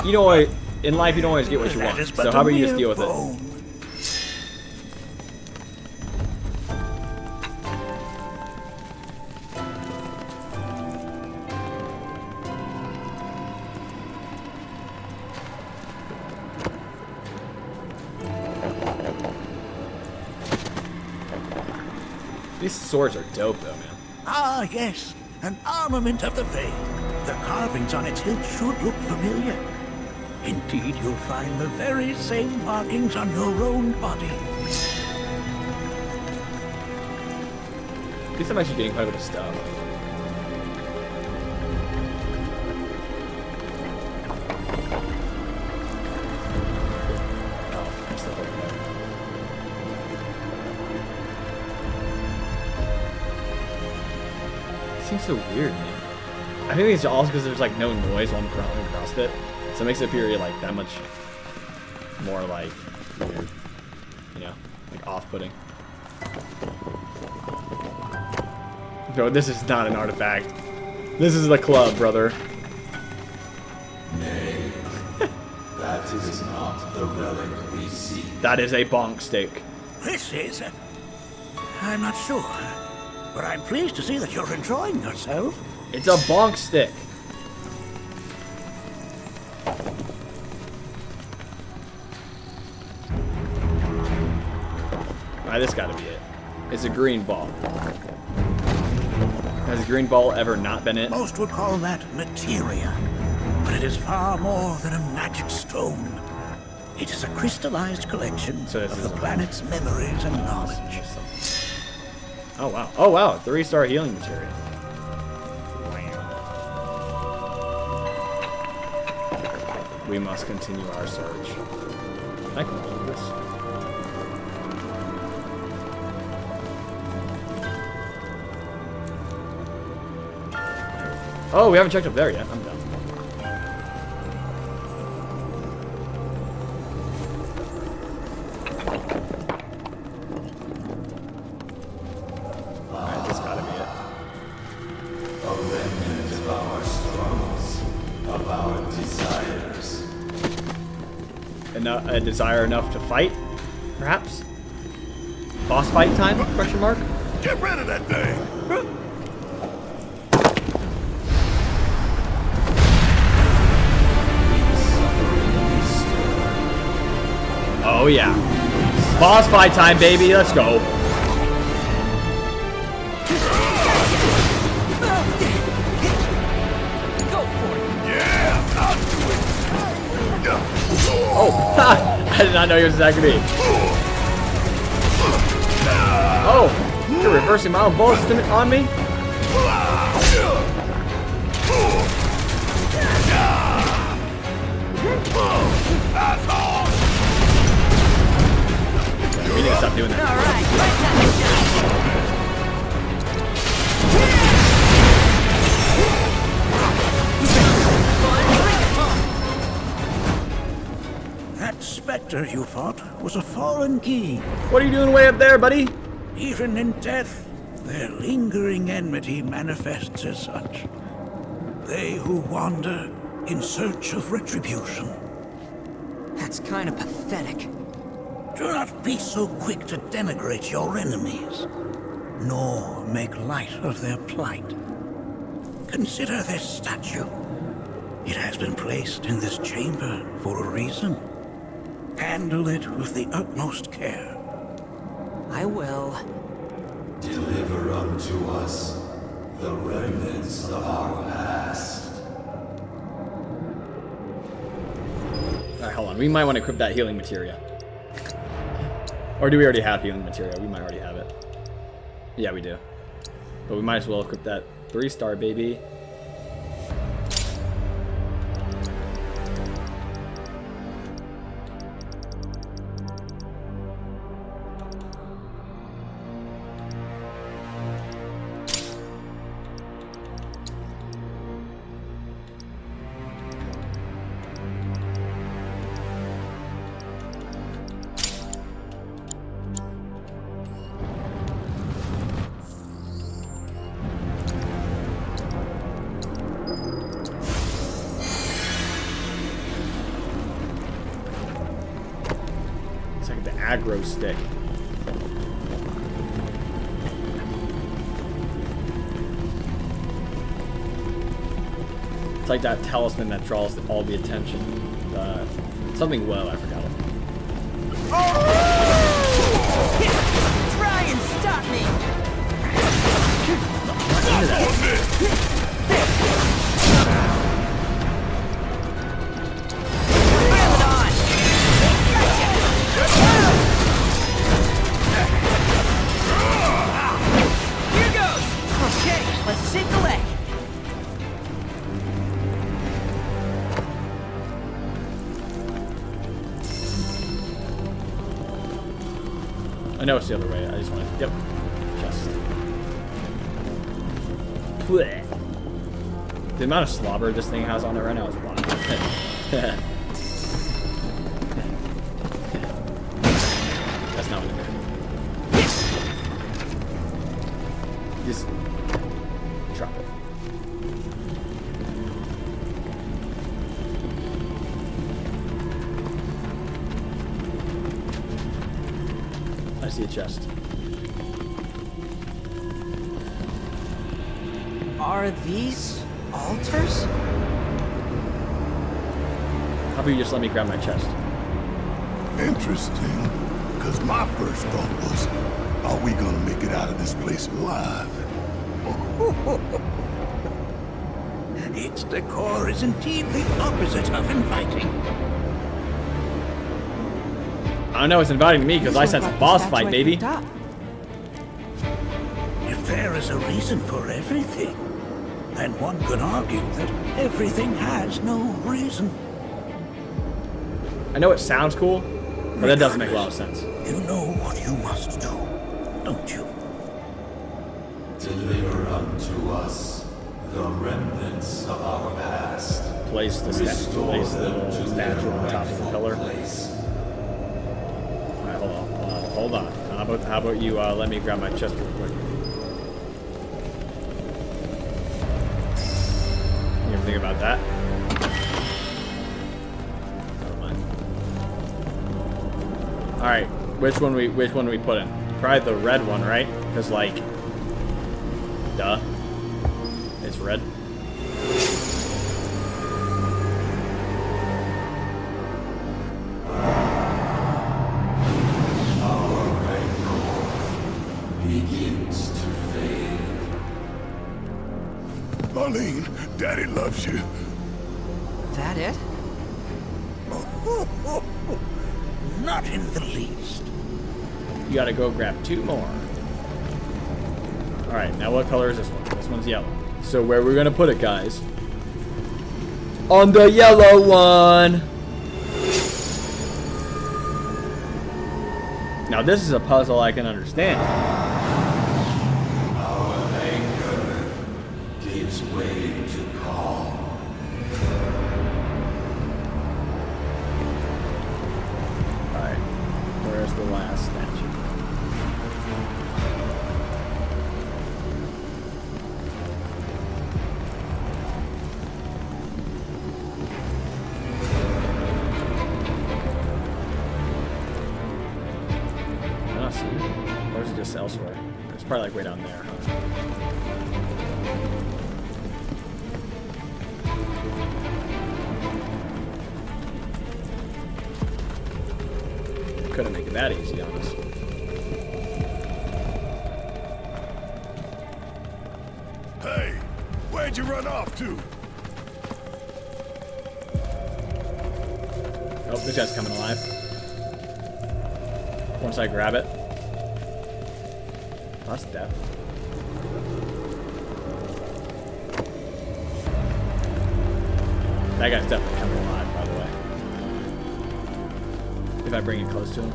You know what? In life, you don't always get what you want. So how about you just deal with it? These swords are dope, though, man. Ah, yes, an armament of the Fae. The carvings on its hilt should look familiar. Indeed, you'll find the very same markings on your own body. At least I'm actually getting quite a bit of stuff. Oh, there's stuff over there. It seems so weird, man. I think it's also because there's like no noise while I'm crawling across it. So it makes it appear like that much more like weird. You know, like off-putting. No, this is not an artifact. This is the club, brother. Nay, that is not the relic we seek. That is a bonk stick. This is... I'm not sure. But I'm pleased to see that you're enjoying yourself. It's a bonk stick. Alright, this gotta be it. It's a green ball. Has a green ball ever not been it? Most would call that materia. But it is far more than a magic stone. It is a crystallized collection of the planet's memories and knowledge. Oh wow. Oh wow, 3-star healing material. We must continue our search. I can do this. Oh, we haven't checked up there yet. I'm done. Alright, this gotta be it. A remnant of our struggles, of our desires. A desire enough to fight, perhaps? Boss fight time? Question mark? Get rid of that thing! Oh yeah. Boss fight time, baby. Let's go. Oh, I did not know he was attacking me. Oh, you're reversing my own bullets on me? We need to stop doing that. That specter you fought was a fallen key. What are you doing way up there, buddy? Even in death, their lingering enmity manifests as such. They who wander in search of retribution. That's kind of pathetic. Do not be so quick to denigrate your enemies, nor make light of their plight. Consider this statue. It has been placed in this chamber for a reason. Handle it with the utmost care. I will. Deliver unto us the remnants of our past. Alright, hold on. We might want to equip that healing materia. Or do we already have healing materia? We might already have it. Yeah, we do. But we might as well equip that 3-star, baby. Aggro stick. It's like that talisman that draws all the attention. Something well, I forgot it. Try and stop me! Into that. Let's take the leg. I know it's the other way. I just want to. Yep. Just. Blech. The amount of slobber this thing has on it right now is wild. That's not what it is. Just drop it. I see a chest. Are these altars? How about you just let me grab my chest? Interesting. Because my first thought was, are we gonna make it out of this place alive? Its decor is indeed the opposite of inviting. I know it's inviting me because I sense a boss fight, baby. If there is a reason for everything, then one could argue that everything has no reason. I know it sounds cool, but that doesn't make a lot of sense. You know what you must do, don't you? Deliver unto us the remnants of our past. Place the statue on top of the pillar. Alright, hold on. How about you let me grab my chest real quick. You ever think about that? Never mind. Alright, which one do we put in? Probably the red one, right? Because like duh. It's red. Our rancor begins to fade. Marlene, Daddy loves you. That it? Not in the least. You gotta go grab 2 more. Alright, now what color is this one? This one's yellow. So where we're gonna put it, guys? On the yellow one! Now this is a puzzle I can understand. Our anger gives way to calm. Alright, where's the last statue? Or is it just elsewhere? It's probably like way down there, huh? Couldn't make it that easy, honestly. Hey, where'd you run off to? Oh, this guy's coming alive. Once I grab it. That's death. That guy's definitely coming alive, by the way. If I bring it close to him.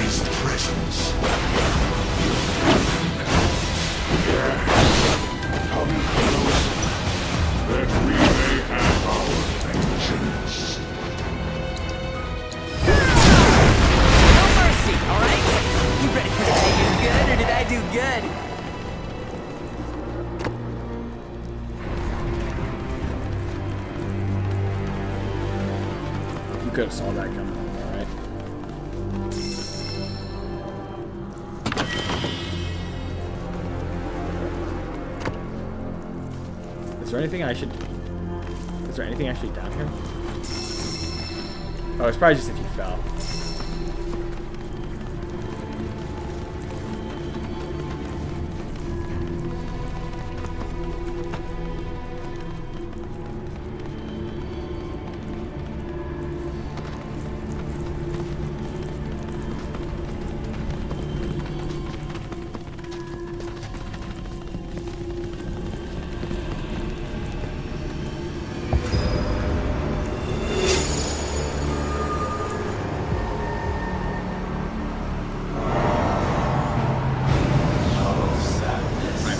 His presence. Come close, that we may have our vengeance. No mercy, alright? You ready for the do good, or did I do good? You could have saw that coming, alright? Is there anything actually down here? Oh, it's probably just if you fell.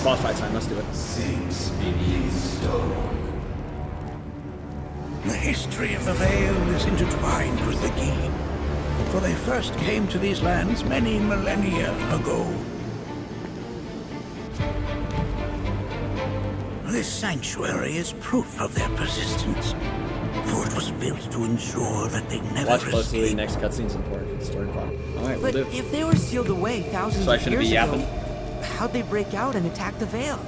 Boss fight time, let's do it. Sinks beneath stone. The history of the Vale is intertwined with the Gi, for they first came to these lands many millennia ago. This sanctuary is proof of their persistence, for it was built to ensure that they never Watch closely, escape. next cutscene's important for the story plot. Alright, But we'll do. if they were sealed away thousands So I of shouldn't years be ago, yapping? how'd they break out and attack the Vale?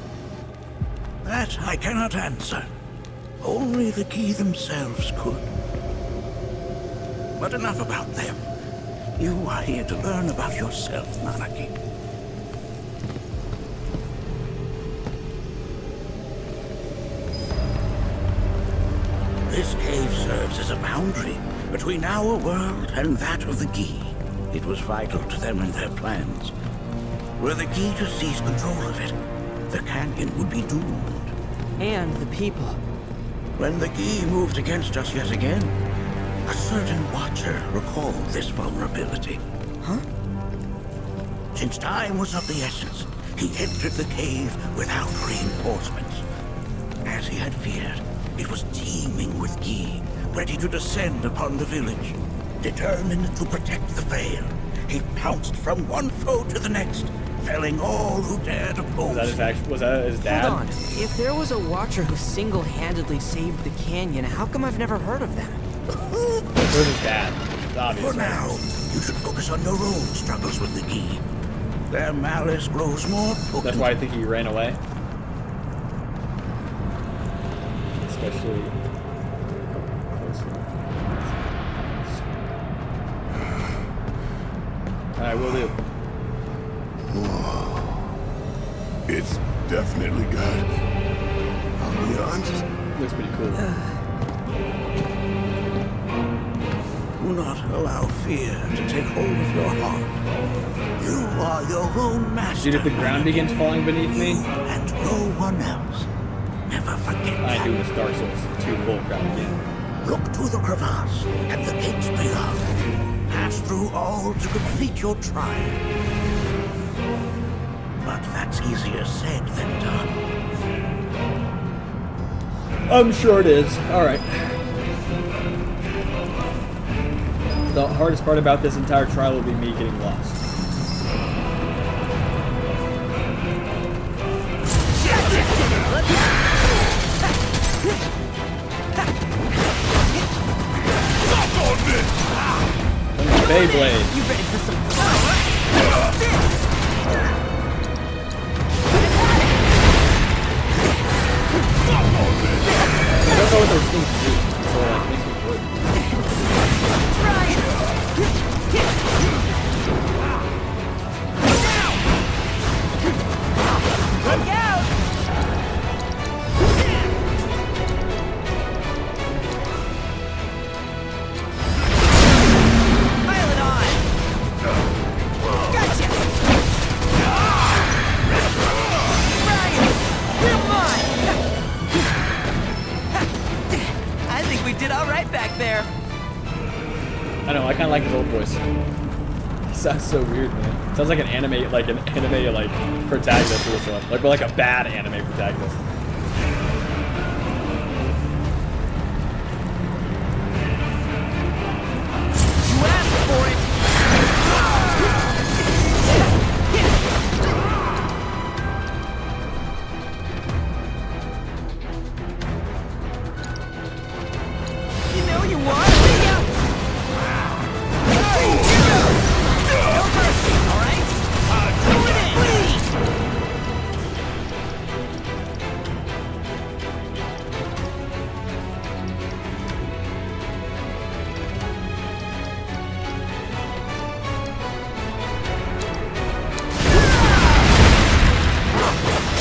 That I cannot answer. Only the Gi themselves could. But enough about them. You are here to learn about yourself, Nanaki. This cave serves as a boundary between our world and that of the Gi. It was vital to them and their plans. Were the Gi to seize control of it, the canyon would be doomed. And the people. When the Gi moved against us yet again, a certain watcher recalled this vulnerability. Huh? Since time was of the essence, he entered the cave without reinforcements. As he had feared, it was teeming with Gi, ready to descend upon the village. Determined to protect the Vale, he pounced from one foe to the next, felling all who dared oppose. Was that his dad? Hold on. If there was a watcher who single-handedly saved the canyon, how come I've never heard of them? Where's his dad? It's obvious. For now, you should focus on your own struggles with the Gi. Their malice grows more potent. That's why I think he ran away. Especially. Alright, will do. It's definitely good. I'll be honest. Looks pretty cool. Do not allow fear to take hold of your heart. You are your own master. Dude, if the ground begins falling beneath me. And no one else. Never forget that. I do this Dark Souls 2 bullcrap again. Look to the crevasse and the gates beyond. Pass through all to complete your trial. But that's easier said than done. I'm sure it is. Alright. The hardest part about this entire trial will be me getting lost. Beyblade. You ready for some I don't know what those things do, so like makes me work. Look out! Pile it on! I kind of like his old voice. He sounds so weird, man. Sounds like an anime, like protagonist or something. Like a bad anime protagonist. You asked for it! You know you want it! No mercy, alright? Do it in!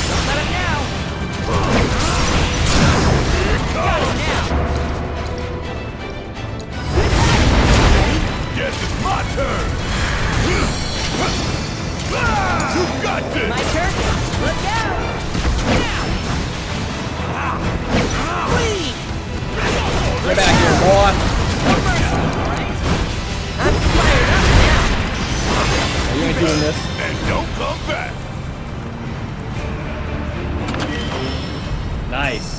Don't let him now! Got him now! Guess it's my turn! You got this! My turn? Look out! Please! Get back here, boy. I'm fired up now! Are you ain't doing this? And don't come back! Nice.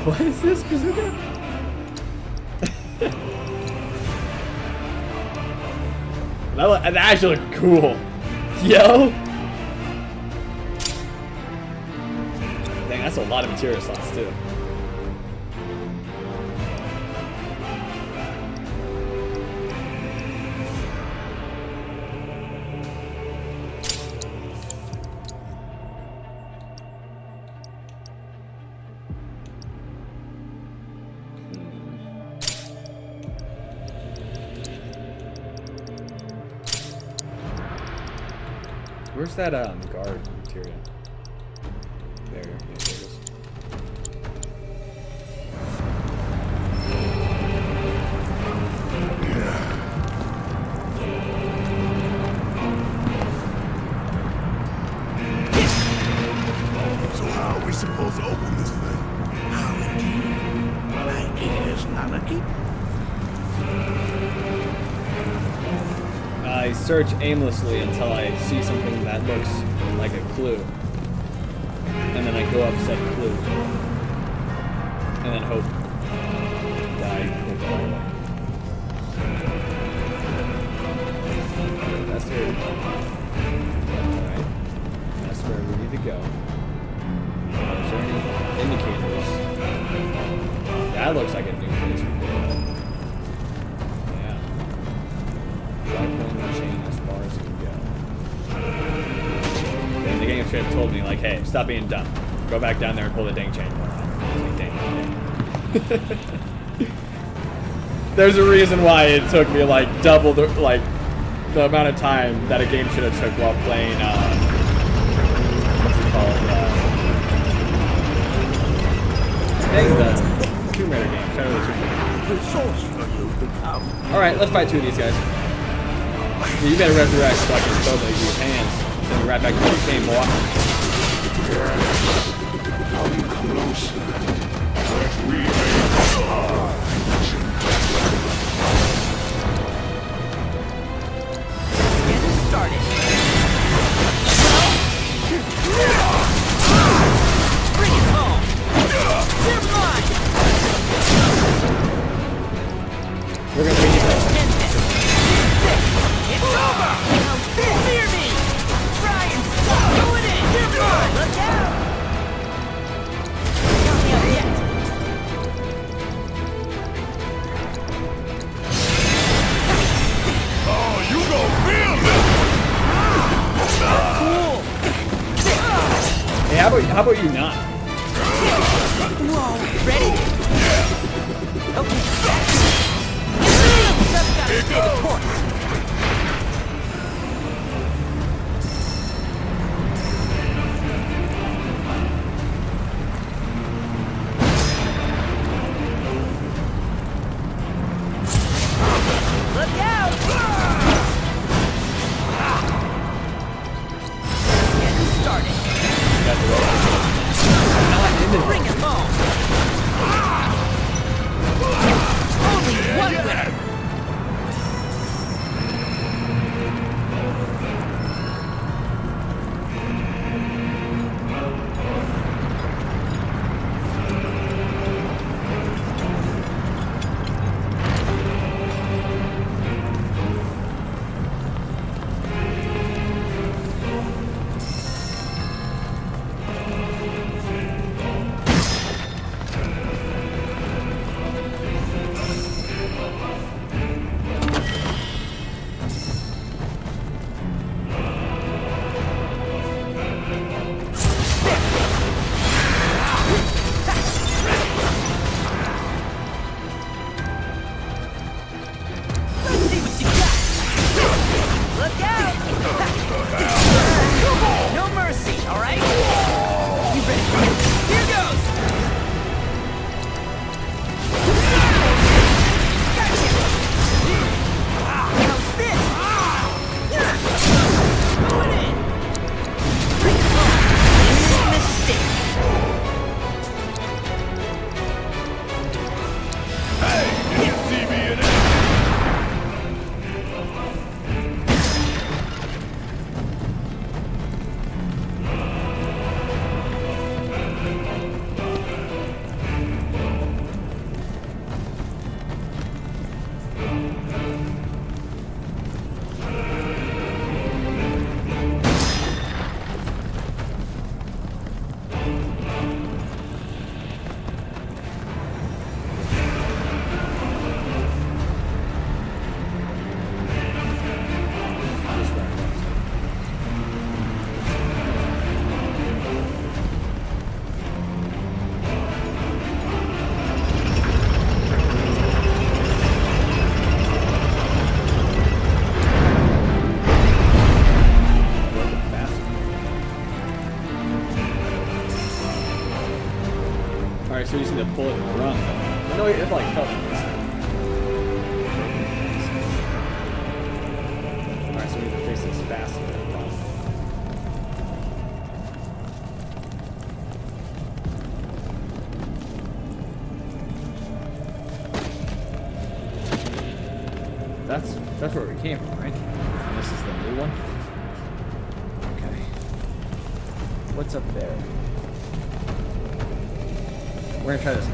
What is this, Bazooka? That actually looked cool. Yo! Dang, that's a lot of material slots, too. Where's that guard material? There, yeah, there it is. So how are we supposed to open this thing? How indeed? I guess Nanaki. I search aimlessly until I see something that looks like a clue. And then I go up said clue. And then hope that I hit the right way. That's where alright. That's where we need to go. Is there any indicators? That looks like a new place we go. Pulling the chain as far as it can go. And the game straight told me, like, hey, stop being dumb. Go back down there and pull the dang chain. Like, dang. There's a reason why it took me, like, double the amount of time that a game should have took while playing, what's it called? Dang, the Tomb Raider game. Shadow of the Tomb Raider. Alright, let's fight two of these guys. Yeah, you better resurrect so I can totally use his hands. Send you right back to where you came, boy. Get started. Bring it home. You're mine. We're gonna beat you. It's over! Fear me! Try and stop doing it! You're mine! Look out! Count me up yet! Oh, you gon' feel this! Cool! Hey, how about you not? Whoa, ready? Okay. Just gotta stay the course. Look out! Getting started. Bring it home. Only one winner. Alright, so you just need to pull it and run. I know if like felt this. Alright, so we need to face this faster. That's where we came from, right? And this is the new one? Okay. What's up there? We're gonna try this.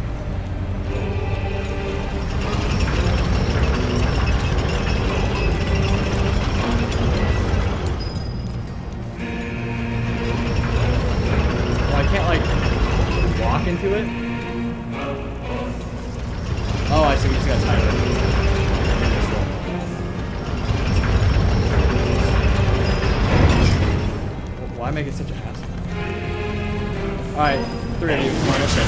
Well, I can't like walk into it. Oh, I see. We just got tired. Why make it such a hassle? Alright, 3 of you. Come on, let's go.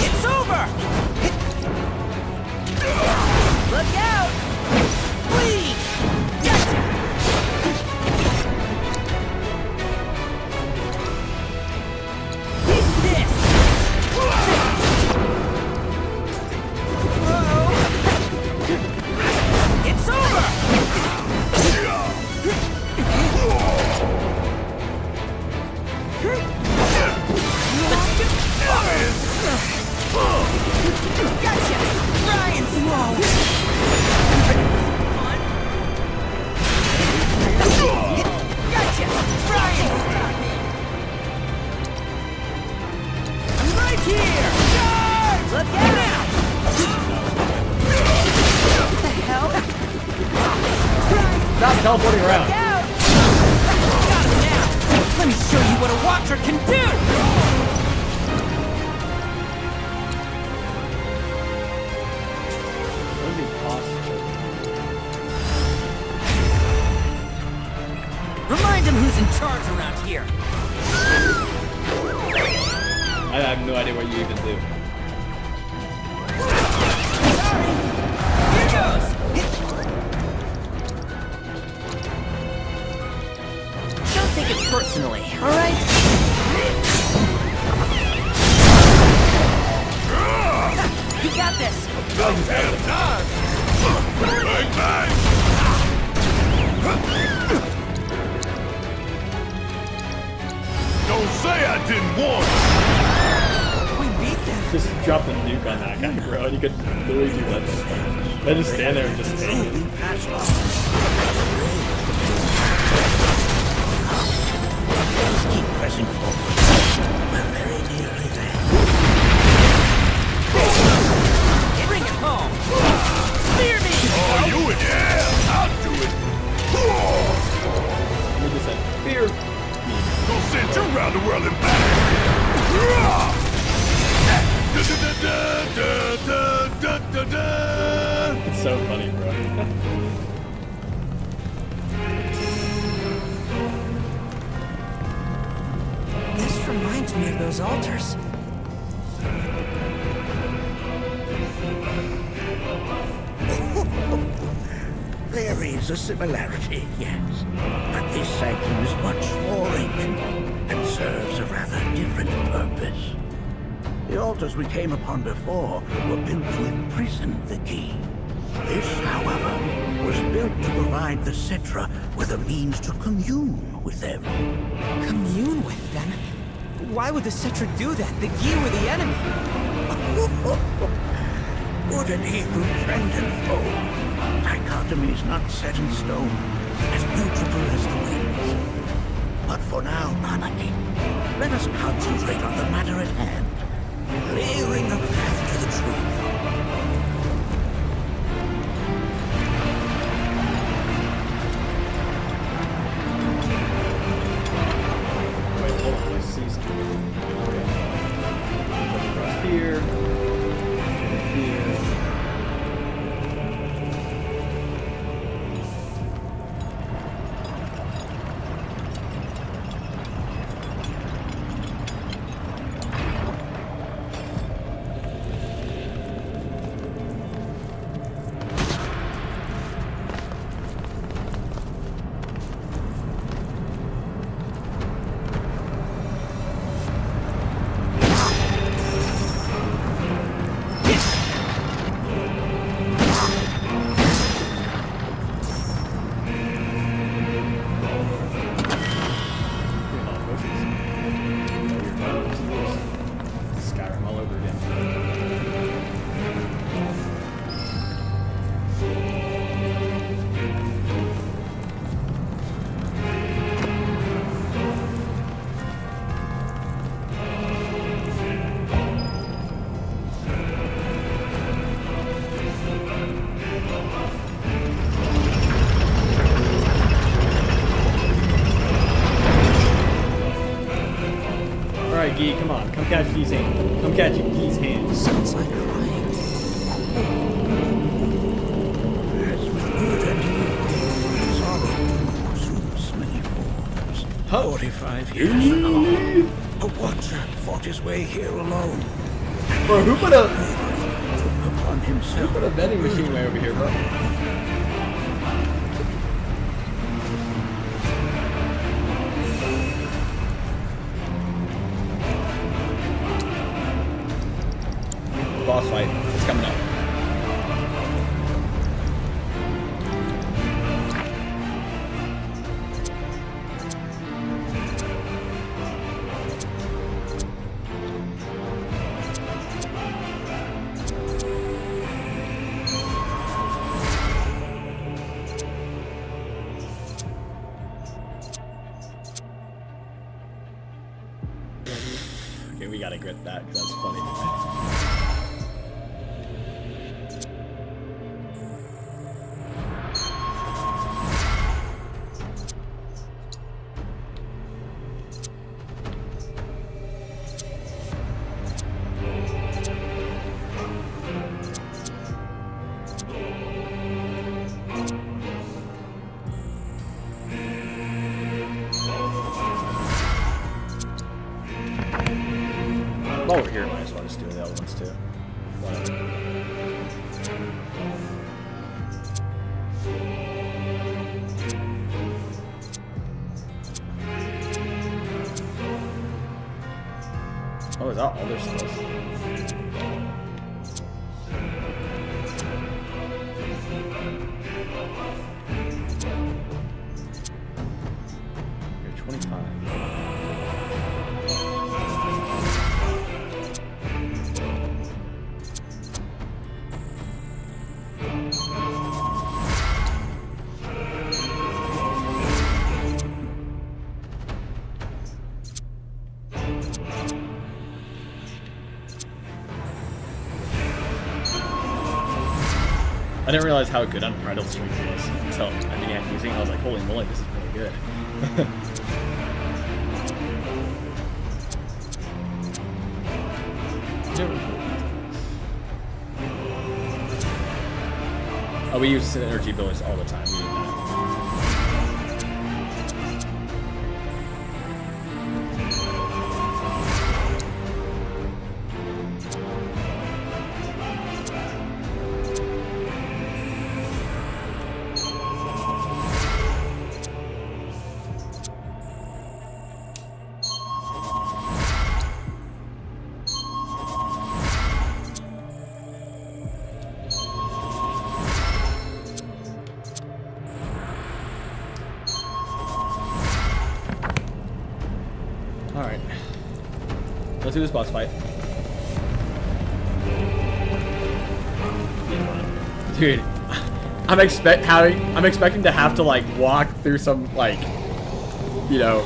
It's over! Look out! Please! Eat this! It's Gotcha! Ryan! Whoa! Gotcha! Ryan! I'm right here! Charge! Look out! What the hell? Stop teleporting around. Look out! Got him now! Let me show you what a Watcher can do! Remind him who's in charge around here. I have no idea what you even do. Here goes. Don't take it personally, all right? You got this. Bang, bang! Don't say I didn't warn you! We beat them. Just drop the nuke on that guy, bro. You could literally do that. Then just stand there and just take it. Keep pressing forward. We're very nearly there. Bring it home. Spear me. Oh, you and yeah! I'll do it! You just said, fear. Go send you around the world and back! It's so funny, bro. This reminds me of those altars. There is a similarity, yes. But this sanctum is much more ancient and serves a rather different purpose. The altars we came upon before were built to imprison the key. This, however, was built to provide the Cetra with a means to commune with them. Commune with them? Why would the Cetra do that? The Gi were the enemy. Good and evil, friend and foe. Dichotomy is not set in stone, as mutable as the winds. But for now, Monarchy, let us concentrate on the matter at hand, clearing a path to the truth. Wait, hold on. I see something. Across here. Here. Come catch Key's hand. Come catch Key's hand. Sounds like crying. As with good and evil, sorrow assumes many forms. 45 years ago, a watcher fought his way here alone. Bro, who put Upon a himself. vending machine way over here, bro? Boss fight. It's coming up. Okay, we gotta grit that because that's funny. While we're here, might as well just do the other ones too. Oh, is that all their stuff? You're 25. I didn't realize how good Unbridled Strength was until I began using it. I was like, holy moly, this is really good. Oh, we use synergy builders all the time. We need that. Alright. Let's do this boss fight. Dude, I'm expecting to have to like walk through some like, you know,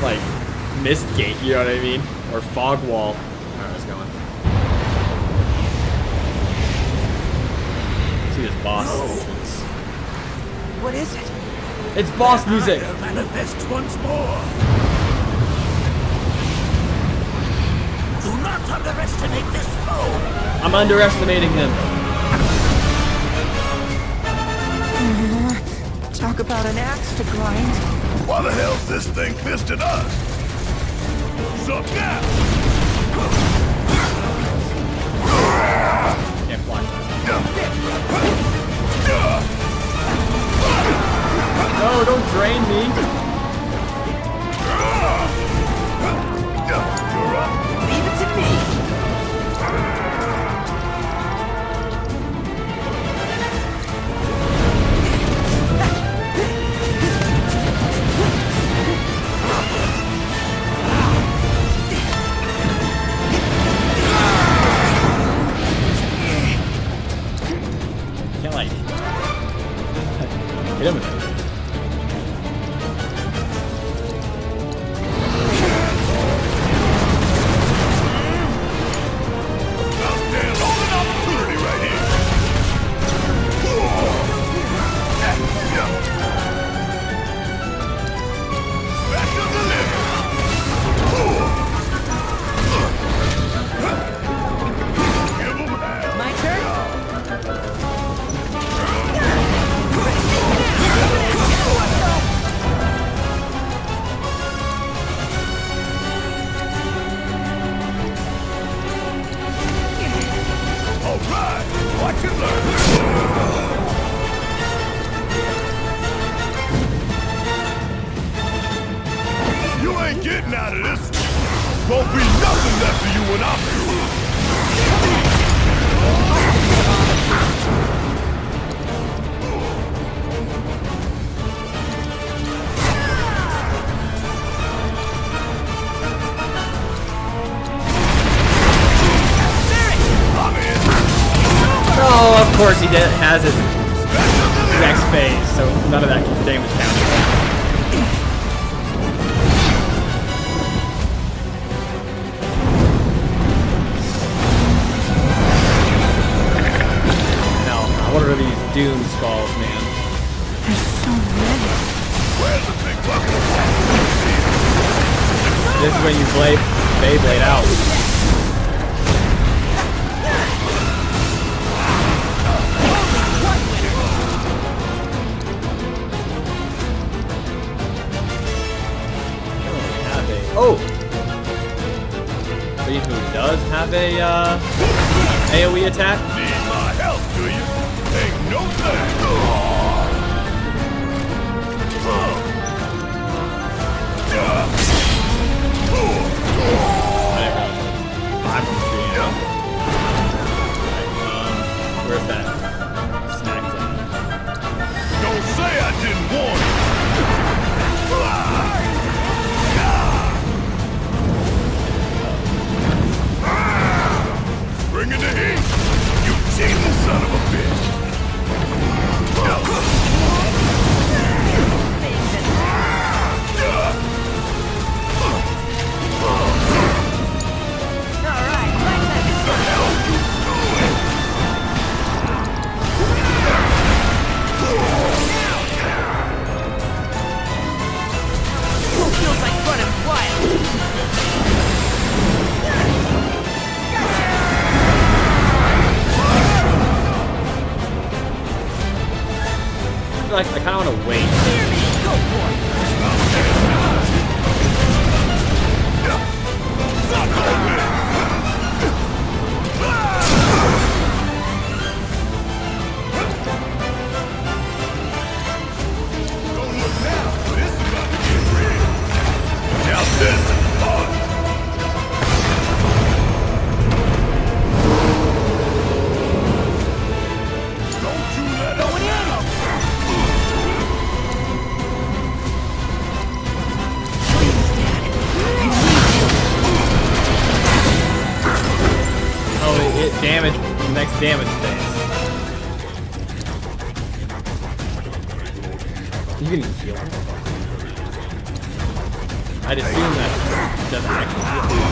like mist gate, you know what I mean? Or fog wall. Alright, let's go on. See this boss. What is it? It's boss music. Manifests once more. Do not underestimate this foe. I'm underestimating him. Talk about an axe to grind. Why the hell's this thing pissed at us? Suck that! Can't fly. No, don't drain me. Leave it to me. Can't like hit him with it. course, he has his next phase, so none of that damage counted. Now, what are these Doom Skulls, man? There's so many. Where's the big bucket? This is when you play Beyblade out. Oh! So who does have a AoE attack? Need my help, do you? Ain't no thing. I'm from Korea. Where's that? Snack thing. Don't say I didn't warn you. Bring in the heat, you cheating son of a bitch. Feels like running wild. I feel like I kind of want to wait. Don't look now, this is about to get real. Now this is fun. Don't you let up now. Oh, it hit damage. Next damage phase. You can even heal him. I'd assume that doesn't actually heal.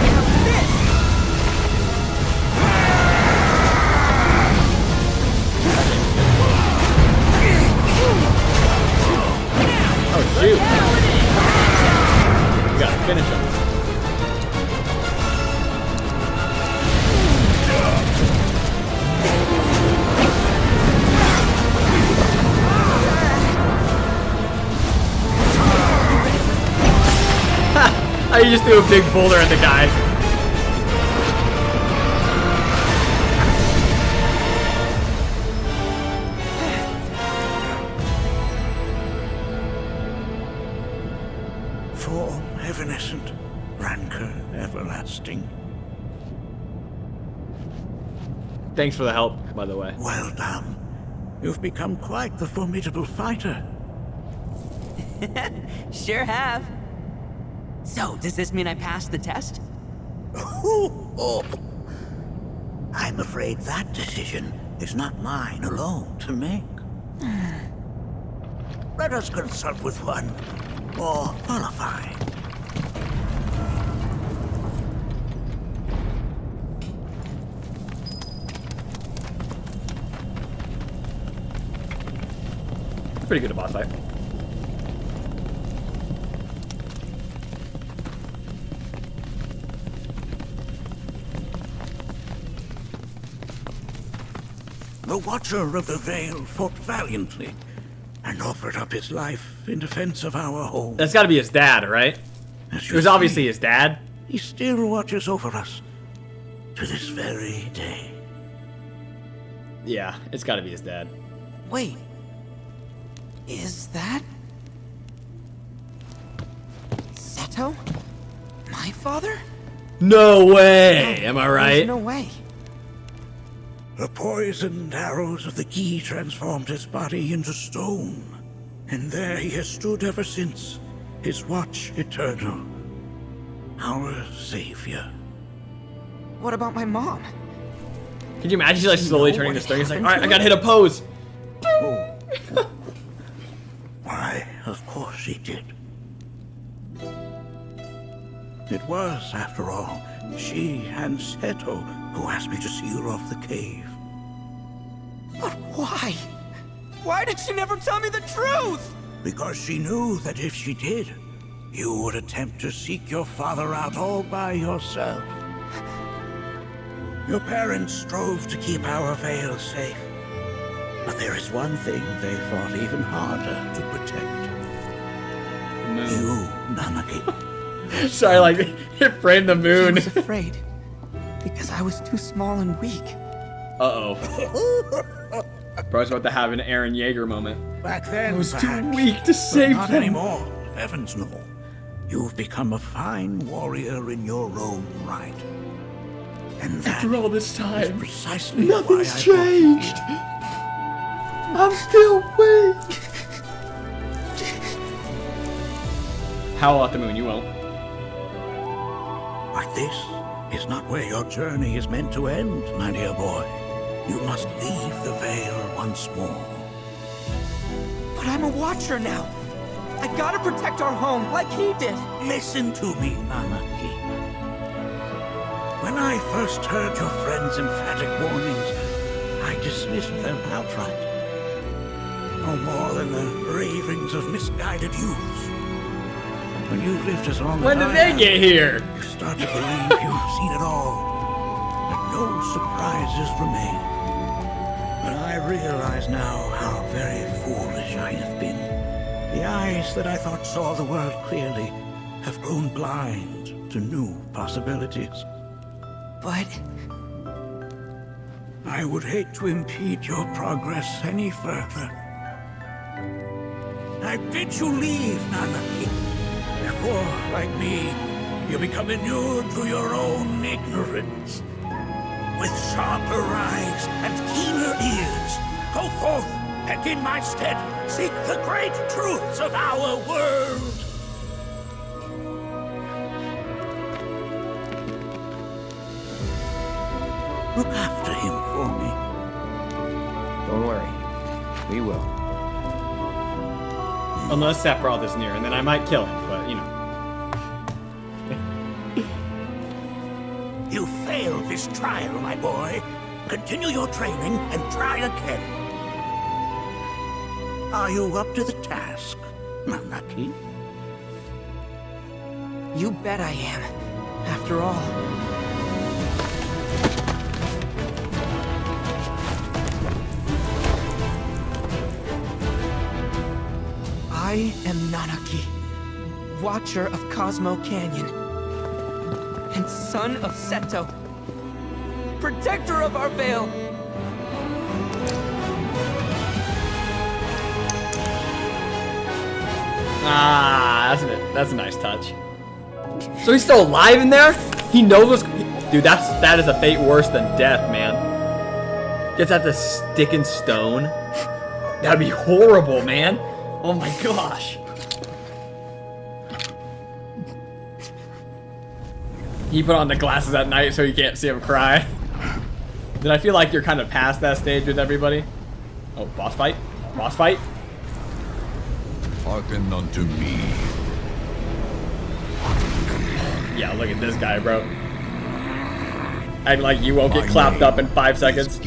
Oh shoot! You gotta finish him. I just threw a big boulder at the guy. Form evanescent, rancor everlasting. Thanks for the help, by the way. Well done. You've become quite the formidable fighter. Sure have. So, does this mean I passed the test? I'm afraid that decision is not mine alone to make. Let us consult with one more qualified. Pretty good at boss fight. The Watcher of the Veil fought valiantly and offered up his life in defense of our home. That's gotta be his dad, right? It was obviously his dad. He still watches over us to this very day. Yeah, it's gotta be his dad. Wait. Is that... Seto? My father? No way! Am I right? There's no way. The poisoned arrows of the key transformed his body into stone. And there he has stood ever since, his watch eternal. Our savior. What about my mom? Can you imagine she's like slowly turning this thing? It's like, alright, I gotta hit a pose. Why, of course she did. It was, after all, she and Seto who asked me to seal off the cave. But why? Why did she never tell me the truth? Because she knew that if she did, you would attempt to seek your father out all by yourself. Your parents strove to keep our Vale safe. But there is one thing they fought even harder to protect. You, Nanaki. Sorry, like, it framed the moon. I was afraid. Because I was too small and weak. Uh-oh. Bro's about to have an Aaron Yeager moment. Back then, I was perhaps, too weak to save not them. anymore. Heavens no. You've become a fine warrior in your own right. And that after all this time, is precisely nothing's why I changed. I'm still weak. Howl at the moon, you won't. But this is not where your journey is meant to end, my dear boy. You must leave the Vale once more. But I'm a watcher now. I gotta protect our home like he did. Listen to me, Nanaki. When I first heard your friend's emphatic warnings, I dismissed them outright. No more than the ravings of misguided youths. When you've lived as long When as did I they have, get here? you start to believe you've seen it all. That no surprises remain. But I realize now how very foolish I have been. The eyes that I thought saw the world clearly have grown blind to new possibilities. But I would hate to impede your progress any further. I bid you leave, Nanaki, before, like me, you become inured to your own ignorance. With sharper eyes and keener ears, go forth and in my stead seek the great truths of our world. Look after him for me. Don't worry. We will. Unless Sephiroth is near, and then I might kill him, but you know. You failed this trial, my boy. Continue your training and try again. Are you up to the task, Nanaki? you bet I am. After all. I am Nanaki, Watcher of Cosmo Canyon, and son of Seto, Protector of our Vale. Ah, that's a nice touch. So he's still alive in there? He knows what's... Dude, that is a fate worse than death, man. Gets have to stick in stone. That'd be horrible, man. Oh my gosh. He put on the glasses at night so you can't see him cry. Did I feel like you're kind of past that stage with everybody? Oh, boss fight? Boss fight? Hearken unto me. Yeah, look at this guy, bro. Act like you won't get clapped up in 5 seconds.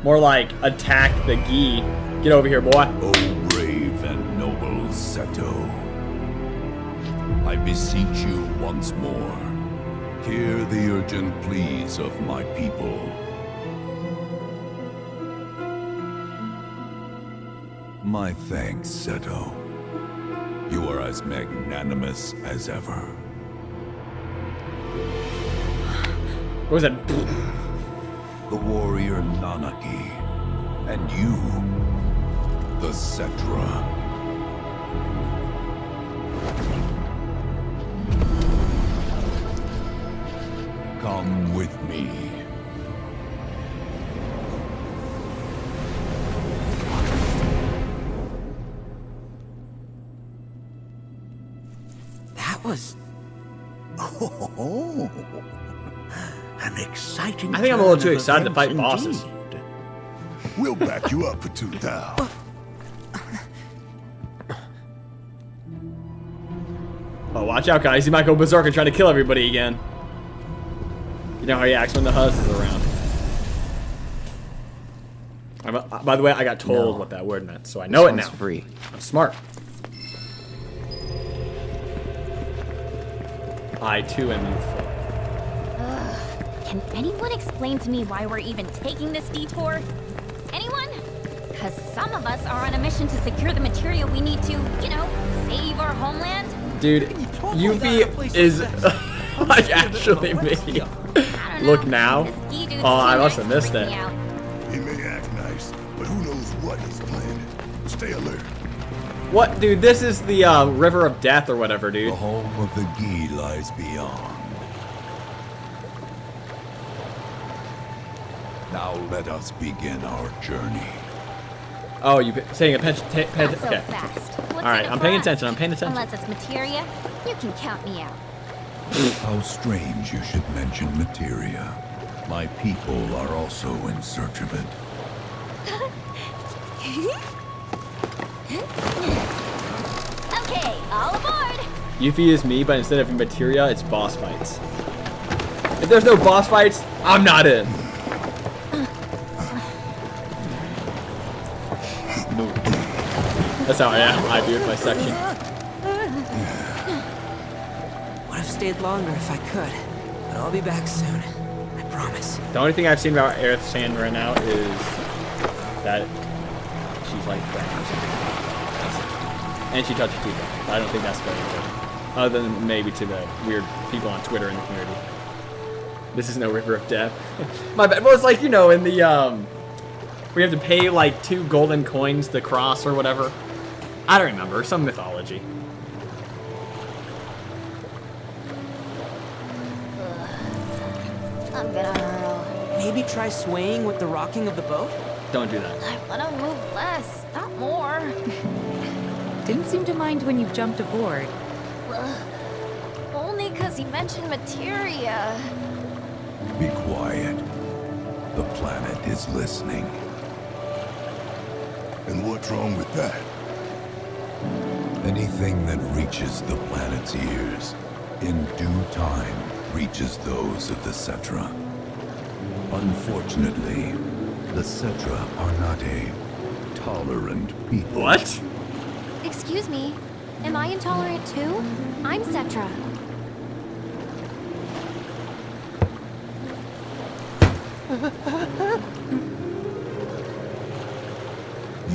More like attack the gi. Get over here, boy. O brave and noble Seto, I beseech you once more, hear the urgent pleas of my people. My thanks, Seto. You are as magnanimous as ever. What was that? The warrior Nanaki, and you, the Cetra. Come with me. That was... Oh, An exciting. I think I'm a little turn too of excited to fight events bosses. indeed. We'll back you up for 2,000. Oh, watch out, guys. He might go berserk and try to kill everybody again. You know how he acts when the Huzz is around. By the way, I got told what that word meant, so I know it now. Free. I'm smart. I, too, am youthful. Can anyone explain to me why we're even taking this detour? Anyone? Because some of us are on a mission to secure the material we need to, you know, save our homeland. Dude, Yuffie is like actually me. Look now. Oh, I must have missed it. He may act nice, but who knows what he's planning. Stay alert. What, dude? This is the River of Death or whatever, dude. The home of the Gi lies beyond. Now let us begin our journey. Oh, you saying a pension? So Okay. fast. All right, I'm paying attention. I'm paying attention. Unless it's materia, you can count me out. How strange you should mention materia. My people are also in search of it. Okay, all aboard. Yuffie is me, but instead of materia, it's boss fights. If there's no boss fights, I'm not in. That's how I do with my section. Would have stayed longer if I could, but I'll be back soon. I promise. The only thing I've seen about Aerith's hand right now is that she's like brown or something. And she touches Tifa. I don't think that's very important. Other than maybe to the weird people on Twitter in the community. This is no River of Death. My bad. Well, it's like, you know, in the, we have to pay like 2 golden coins to cross or whatever. I don't remember. Some mythology. I'm gonna hurl. Maybe try swaying with the rocking of the boat? Don't do that. I wanna move less, not more. Didn't seem to mind when you jumped aboard. Only because he mentioned materia. Be quiet. The planet is listening. And what's wrong with that? Anything that reaches the planet's ears, in due time, reaches those of the Cetra. Unfortunately, the Cetra are not a tolerant people. What? Excuse me, am I intolerant too? I'm Cetra.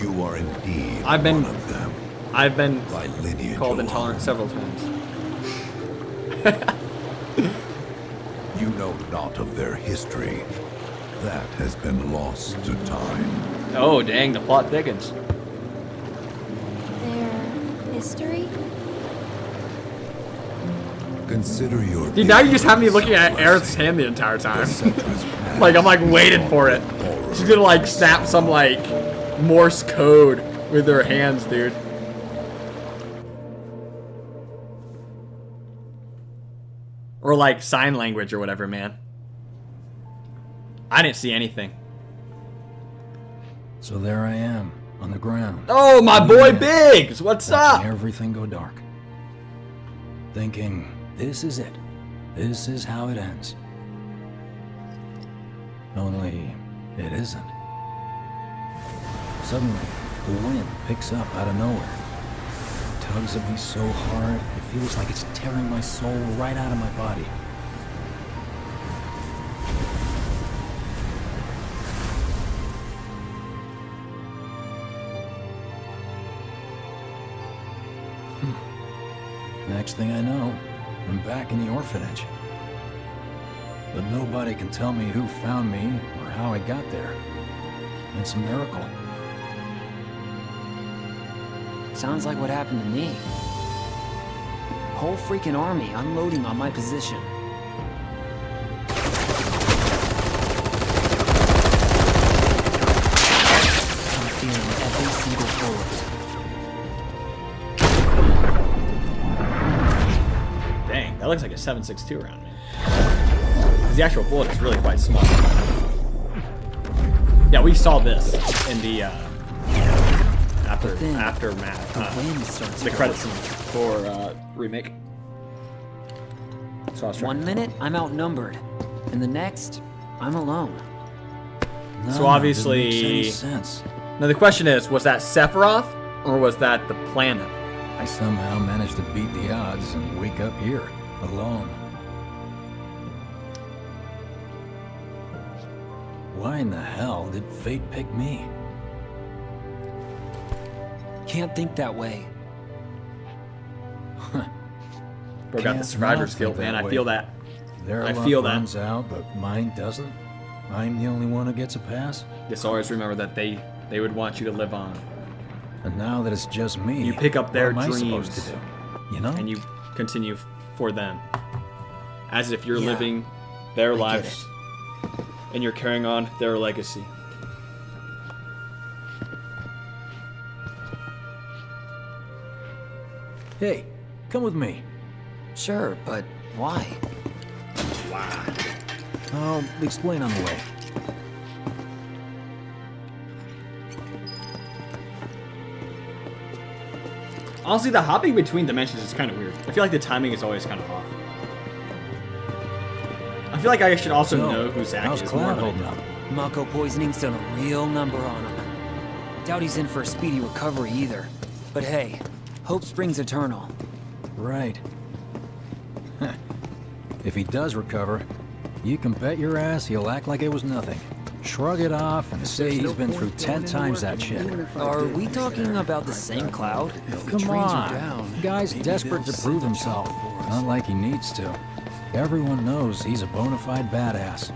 You are indeed I've been one of them. I've been By lineage called alone. intolerant several times. You know not of their history. That has been lost to time. Oh, dang, the plot thickens. Their history? Consider your... Dude, now you just have me looking at Aerith's hand the entire time. Like, I'm like waiting for it. She's gonna like snap some like Morse code with her hands, dude. Or like sign language or whatever, man. I didn't see anything. So there I am, on the ground. Oh, my boy Biggs! What's up? Watching everything go dark. Thinking, this is it. This is how it ends. Only, it isn't. Suddenly, the wind picks up out of nowhere. It tugs at me so hard, it feels like it's tearing my soul right out of my body. Next thing I know, I'm back in the orphanage. But nobody can tell me who found me or how I got there. It's a miracle. Sounds like what happened to me. Whole freaking army unloading on my position. I'm feeling every single bullet. Dang, that looks like a 7.62 round, man. Because the actual bullet is really quite small. Yeah, we saw this in the aftermath, the credit scene for Remake. So 1 minute, I'm outnumbered, and the next, I'm alone. So obviously, now the question is, was that Sephiroth or was that the planet? I somehow managed to beat the odds and wake up here, alone. Why in the hell did fate pick me? Can't think that way. Bro got the survivor's guilt, man. I feel that. Their I luck feel that. runs out, but mine doesn't. I'm the only one who gets a pass. Just always remember that they would want you to live on. And now that it's just me, you pick up their what am I dreams, supposed to do? You know? and you continue for them, as if you're living their lives, and you're carrying on their legacy. Hey, come with me. Sure, but why? Wow. I'll explain on the way. Honestly, the hopping between dimensions is kind of weird. I feel like the timing is always kind of off. I feel like I should also know who Zack is more than I do. Mako poisoning's done a real number on him. Doubt he's in for a speedy recovery either. But hey, hope springs eternal. Right. If he does recover, you can bet your ass he'll act like it was nothing. Shrug it off and say he's been through 10 times that shit. Are we talking about the same Cloud? Come on. Guy's desperate to prove himself. Not like he needs to. Everyone knows he's a bona fide badass.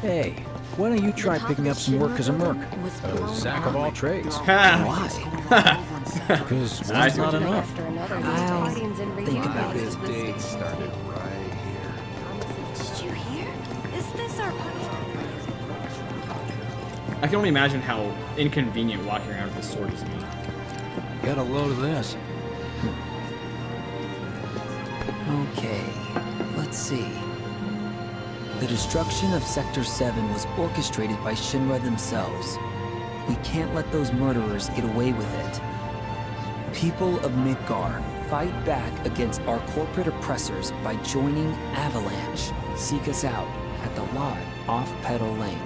Hey, why don't you try picking up some work as a merc? A Zack of all trades. Why? Because one's not enough. I'll think about it. This day started right here. Did you hear? Is this our punishment? I can only imagine how inconvenient walking around with this sword is. Get a load of this. Okay, let's see. The destruction of Sector 7 was orchestrated by Shinra themselves. We can't let those murderers get away with it. People of Midgar, fight back against our corporate oppressors by joining Avalanche. Seek us out at the lot off Petal Lane.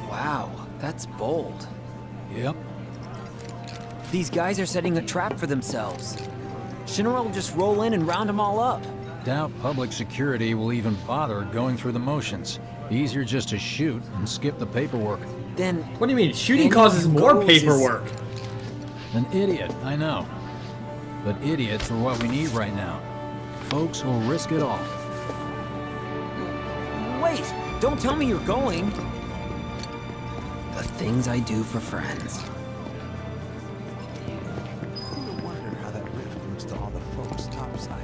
Wow, that's bold. Yep. These guys are setting a trap for themselves. Shinra will just roll in and round them all up. Doubt public security will even bother going through the motions. Easier just to shoot and skip the paperwork. Then... What do you mean? Shooting causes more paperwork. An idiot, I know. But idiots are what we need right now. Folks who'll risk it all. Wait! Don't tell me you're going! The things I do for friends. I wonder how that rift looks to all the folks topside.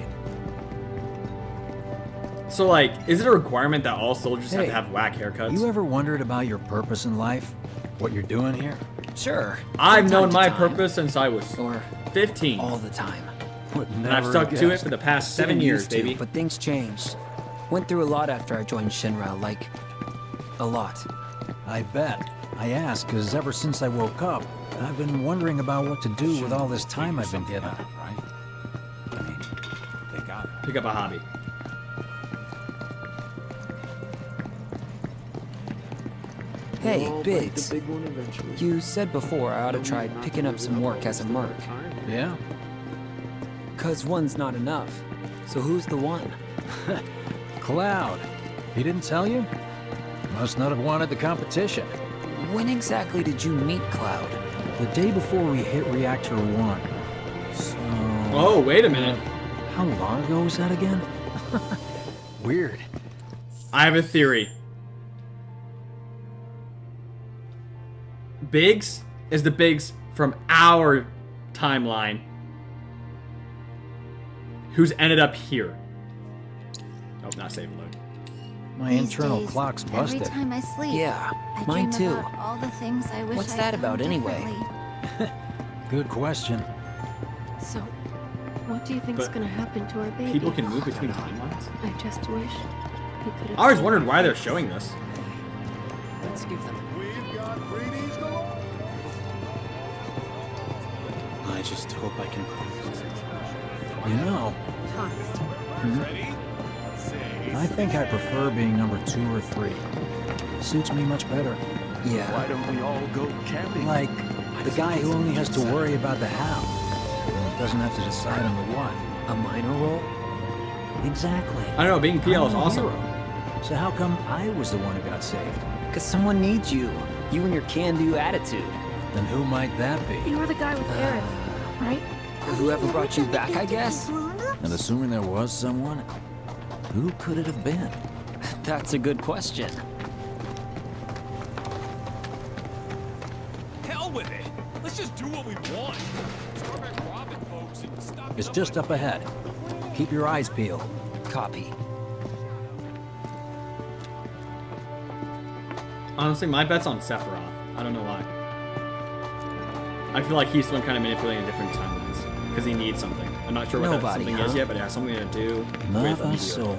So, like, is it a requirement that all soldiers have to have whack haircuts? You ever wondered about your purpose in life? What you're doing here? Sure. I've known my purpose since I was 15. All the time. And I've stuck to it for the past 7 years, baby. But things changed. Went through a lot after I joined Shinra, like... a lot. I bet. I ask because ever since I woke up, I've been wondering about what to do with all this time I've been given. Right? I mean, they got it. Pick up a hobby. Hey, Biggs. You said before I ought to try picking up some work as a merc. Yeah? 'Cause one's not enough. So who's the one? Cloud. He didn't tell you? Must not have wanted the competition. When exactly did you meet Cloud? The day before we hit Reactor 1. So... Oh, wait a minute. How long ago was that again? Weird. I have a theory. Biggs is the Biggs from our timeline who's ended up here. Oh, not save and load. My internal clock's busted. Every time I sleep, Yeah, I mine dream too. about all the things I wish What's I'd that done about anyway? differently. Good question. So, what do you think's But gonna happen to our baby? People can move between timelines? I just wish He could have I always wondered why they're showing this. Let's give them. I just hope I can. You know, I think I prefer being number 2 or 3. Suits me much better. Yeah. Why don't we all go camping? Like the guy who only has to worry about the how, and doesn't have to decide on the what. A minor role? Exactly. I don't know, being PL is I'm a awesome. hero. So how come I was the one who got saved? Because someone needs you. You and your can-do attitude. Then who might that be? You were the guy with Aerith, right? Whoever brought you back, I guess? And assuming there was someone, who could it have been? That's a good question. Hell with it. Let's just do what we want. Start back robbing folks and stop. It's just up ahead. Keep your eyes peeled. Copy. Honestly, my bet's on Sephiroth. I don't know why. I feel like he's the one kind of manipulating different timelines because he needs something. I'm not sure what that something is yet, but it has something to do Not with a Meteor. soul.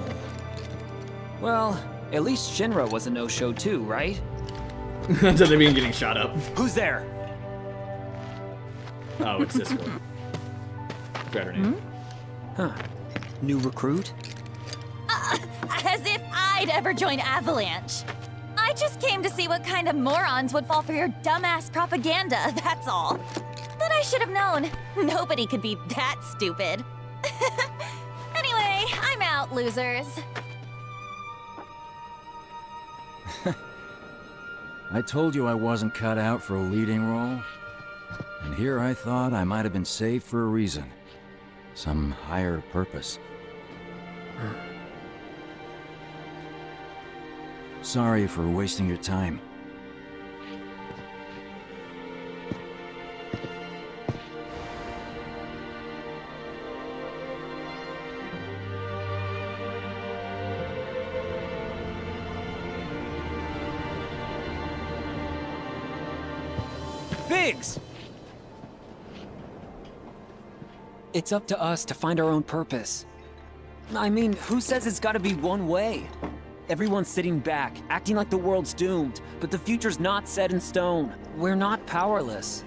Well, at least Shinra was a no-show too, right? Until they begin getting shot up. Who's there? Oh, it's this girl. Forgot her name. Huh. New recruit? As if I'd ever join Avalanche. I just came to see what kind of morons would fall for your dumbass propaganda, that's all. But I should have known. Nobody could be that stupid. Anyway, I'm out, losers. I told you I wasn't cut out for a leading role. And here I thought I might have been saved for a reason. Some higher purpose. Sorry for wasting your time. Biggs! It's up to us to find our own purpose. I mean, who says it's gotta be one way? Everyone's sitting back, acting like the world's doomed, but the future's not set in stone. We're not powerless.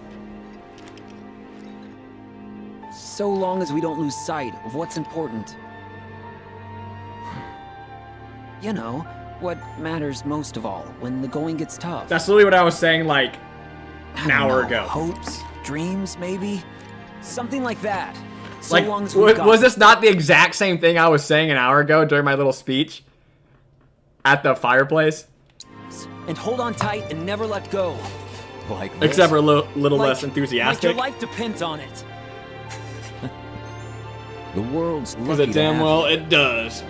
So long as we don't lose sight of what's important. You know, what matters most of all when the going gets tough. That's literally what I was saying like an hour ago. Hopes, dreams, maybe? Something like that. So Like, long as we've got was this not the exact same thing I was saying an hour ago during my little speech? At the fireplace? and hold on tight and never let go. Like Except for a little less enthusiastic. Like your life depends on it. The world's Because lucky it to damn have well you. it does.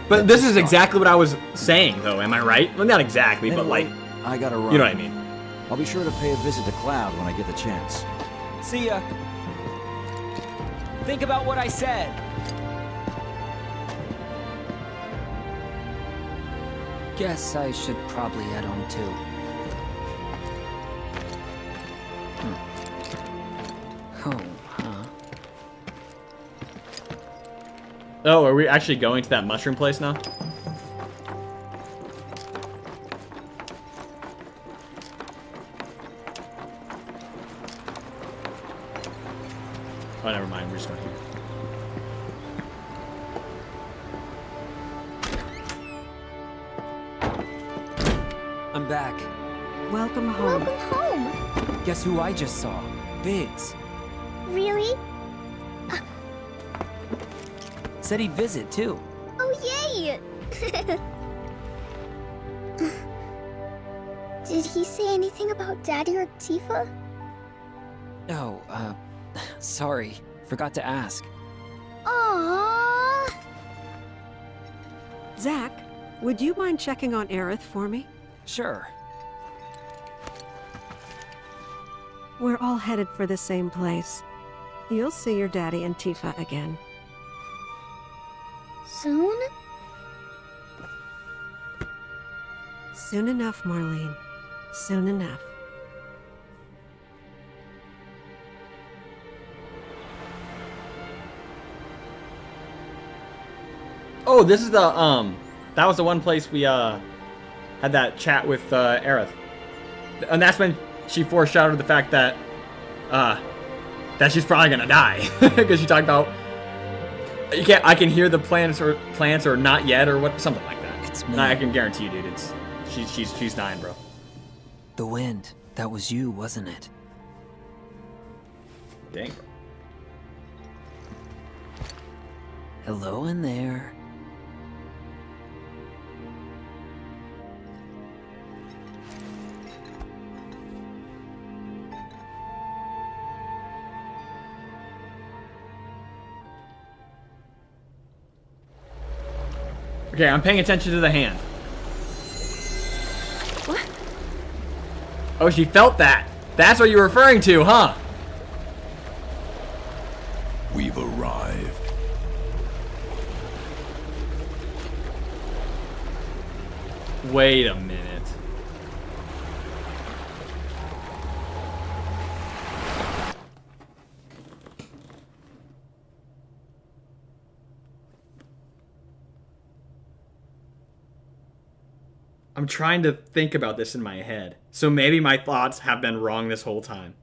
But this is exactly what I was saying, though. Am I right? Well, not exactly, but like, I gotta run. you know what I mean. I'll be sure to pay a visit to Cloud when I get the chance. See ya. Think about what I said. Guess I should probably head home too. Home, huh? Oh, are we actually going to that mushroom place now? Oh, never mind. We're just going here. I'm back. Welcome home. Welcome home. Guess who I just saw? Biggs. Really? Said he'd visit too. Oh, yay! Did he say anything about Daddy or Tifa? Oh, sorry. Forgot to ask. Aww. Zach, would you mind checking on Aerith for me? Sure. We're all headed for the same place. You'll see your daddy and Tifa again. Soon? Soon enough, Marlene. Soon enough. Oh, this is the that was the one place we had that chat with Aerith, and that's when she foreshadowed the fact that that she's probably gonna die because she talked about I can hear the plants or not yet or what, something like that. It's me. Nah, I can guarantee you, dude. She's dying, bro. The wind. That was you, wasn't it? Dang. Hello in there. Okay, I'm paying attention to the hand. What? Oh, she felt that. That's what you're referring to, huh? We've arrived. Wait a minute. I'm trying to think about this in my head. So maybe my thoughts have been wrong this whole time.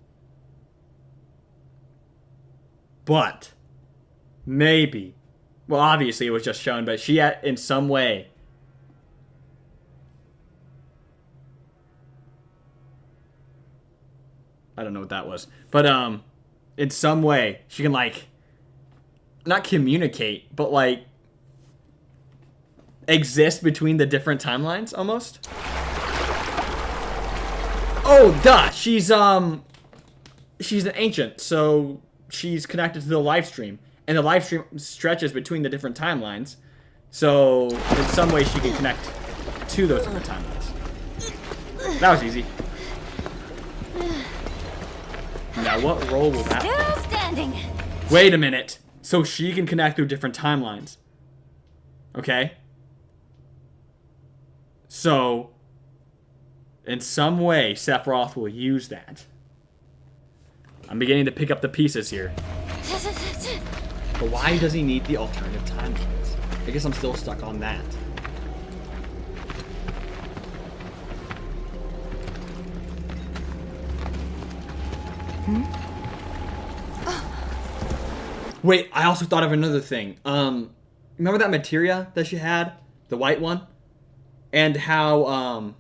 But maybe, well, obviously it was just shown, but she had, in some way, I don't know what that was, but in some way she can like not communicate, but like exist between the different timelines almost. Oh, duh. She's an ancient, so she's connected to the live stream, and the live stream stretches between the different timelines. So in some way she can connect to those different timelines. That was easy. Now what role will that play? Still standing. Wait a minute. So she can connect through different timelines. Okay? So, in some way, Sephiroth will use that. I'm beginning to pick up the pieces here. But why does he need the alternative timelines? I guess I'm still stuck on that. Wait, I also thought of another thing. Remember that materia that she had? The white one? And how,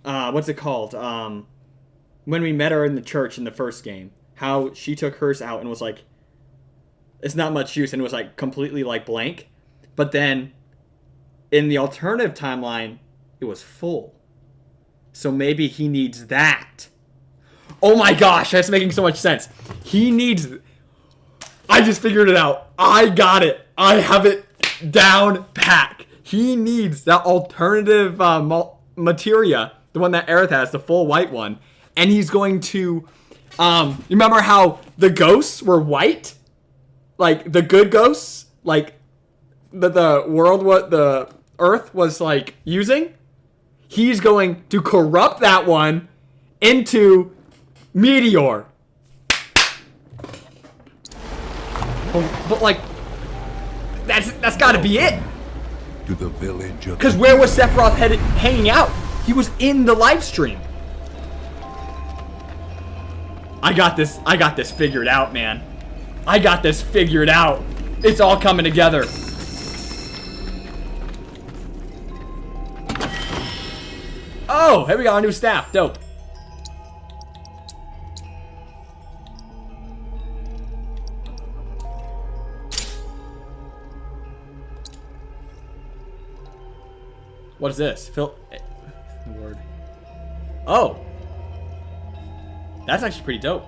what's it called? When we met her in the church in the first game, how she took hers out and was like, it's not much use, and it was like completely like blank. But then in the alternative timeline, it was full. So maybe he needs that. Oh my gosh, that's making so much sense. He needs... I just figured it out. I got it. I have it down pat. He needs that alternative materia, the one that Aerith has, the full white one. And he's going to... remember how the ghosts were white? Like, the good ghosts? Like, the world, what the Earth was, like, using? He's going to corrupt that one into Meteor. But like, that's got to be it. To the village of... Because where was Sephiroth hanging out? He was in the live stream. I got this figured out, man. I got this figured out. It's all coming together. Oh, here we got our new staff. Dope. What is this? Word. Oh. That's actually pretty dope.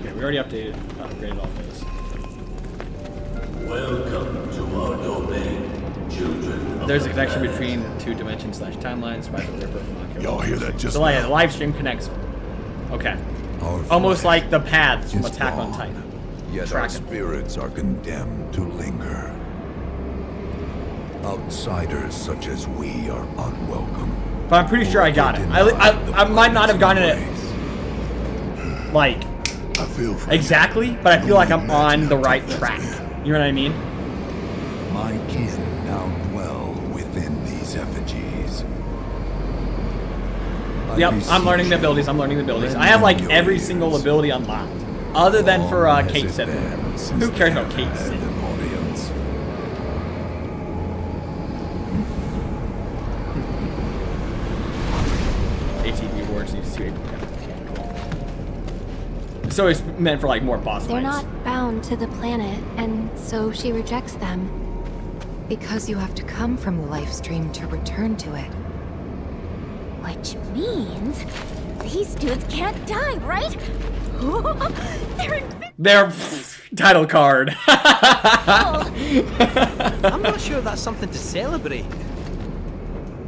Okay, we already upgraded all those. Welcome to our domain, children. There's a connection between two dimensions / timelines. Y'all hear that? Just so the live stream connects. Okay. Almost like the paths from Attack on Titan. Yet our spirits are condemned to linger. Outsiders such as we are unwelcome. But I'm pretty sure I got it. I might not have gotten it like I feel for exactly, but I feel like I'm on the right track. You know what I mean? My kin now dwell within these effigies. Yep, I'm learning the abilities. I have like every single ability unlocked, other than for Kate Sith. Who cares about Kate Sith? ATV awards these two. So it's meant for like more boss They're fights. not bound to the planet, and so she rejects them. Because you have to come from the life stream to return to it. Which means these dudes can't die, right? Their title card. I'm not sure that's something to celebrate.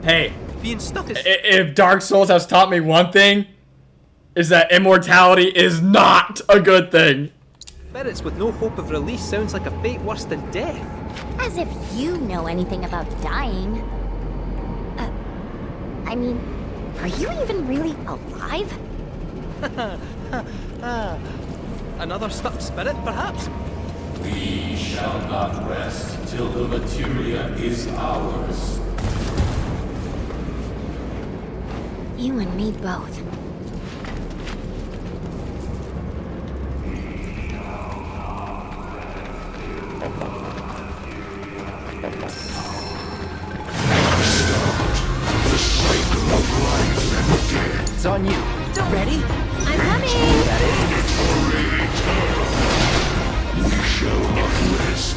Hey, Being stuck is... if Dark Souls has taught me one thing, is that immortality is not a good thing. Spirits with no hope of release sounds like a fate worse than death. As if you know anything about dying. I mean, are you even really alive? Another stuck spirit, perhaps? We shall not rest till the materia is ours. You and me both. It's on you. Ready? I'm coming! We shall not rest.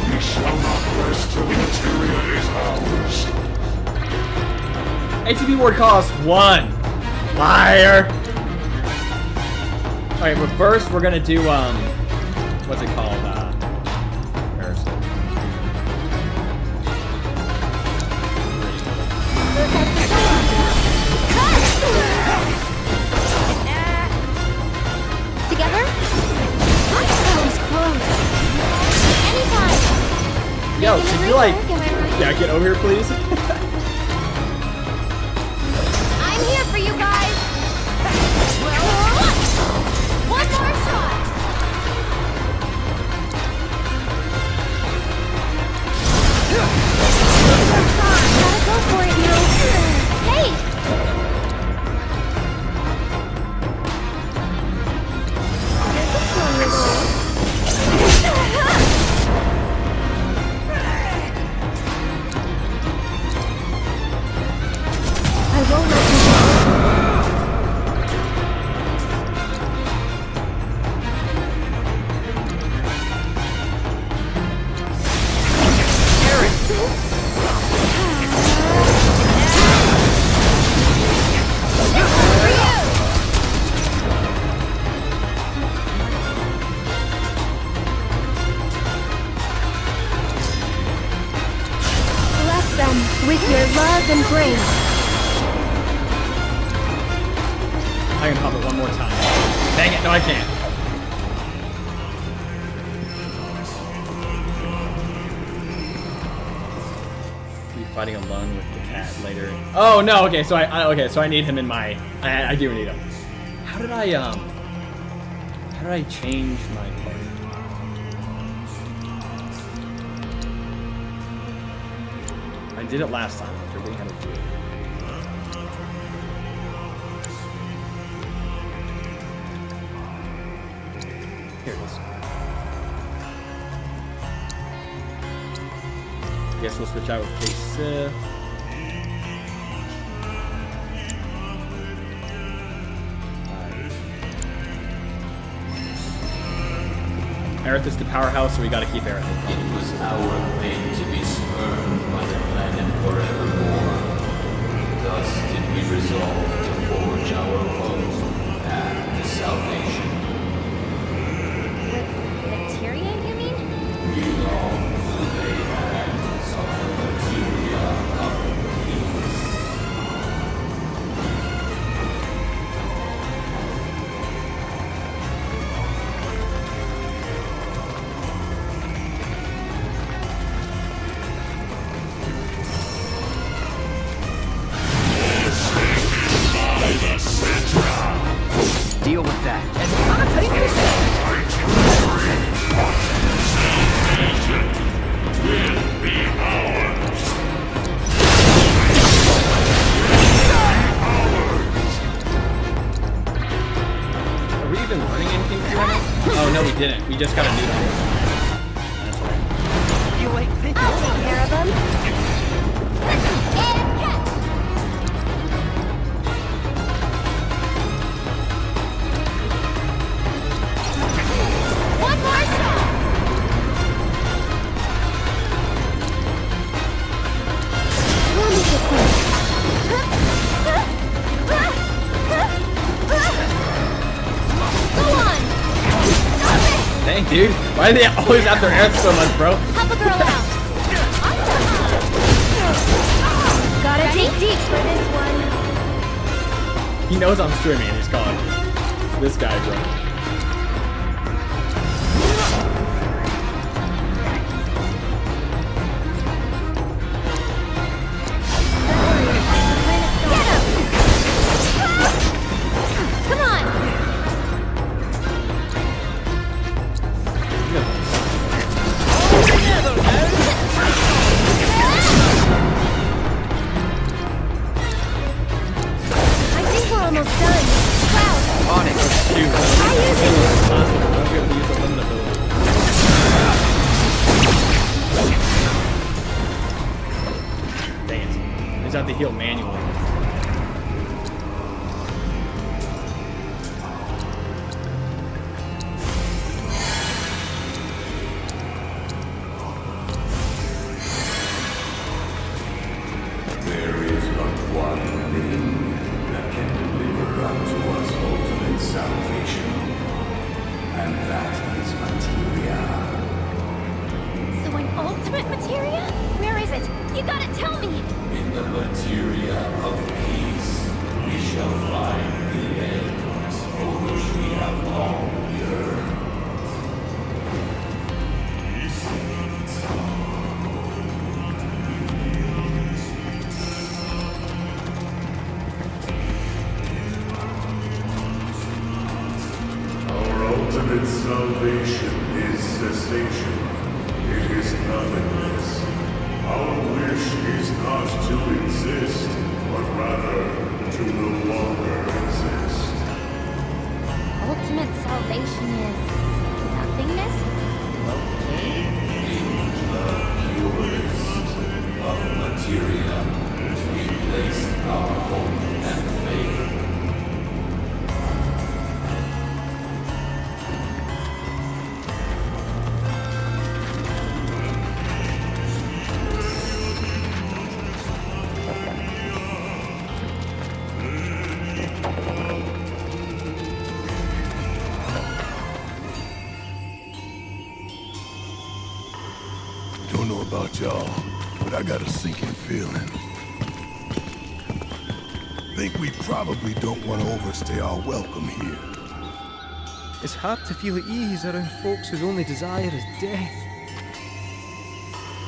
We shall not rest till the materia is ours. ATB ward cost 1. Liar. Alright, but first we're gonna do, what's it called? Where is it? Together? That was close. Anytime. Yo, can you like, Am I right? yeah, get over here, please? I'm here for you guys. One more shot. Gotta go for it, you. Hey. There's a slowly roll. I won't let you go. Bless them with your love and grace. I can pop it one more time. Dang it, no I can't. Be fighting alone with the cat later. Oh no, okay, so I need him in my, I do need him. How did I change my party? I did it last time, I'm forgetting how to do it. Here it is. Guess we'll switch out with Kate Sith. Aerith is the powerhouse, so we gotta keep Aerith. It was our fate to be spurned by the planet forevermore. Thus did we resolve to forge our own path to salvation. Materia, you mean? We long to lay hands on the materia of peace. By the center. just gotta do that. That's right. I'll take care of him. And catch. One more shot. We'll make it quick. Go on. Dang, dude. Why do they always have their F so much, bro? Help a girl out. Gotta dig deep for this one. He knows I'm streaming and he's calling this guy, bro. Come on. I think we're almost done. Cloud. On it. Dude, Try using it. don't be able to use the limit ability. Dang it. I just have to heal manually. There is but one thing that can deliver unto us ultimate salvation, and that is materia. So an ultimate materia? Where is it? You gotta tell me. In the materia of peace, we shall find the end for which we have long yearned. Our ultimate salvation is cessation. It is nothingness. Our wish is not to exist, but rather to no longer exist. Ultimate salvation is nothingness? In the purest of materia, we place our hope and faith. Don't know about y'all, but I got a sinking feeling. Think we probably don't want to overstay our welcome here. It's hard to feel at ease around folks whose only desire is death.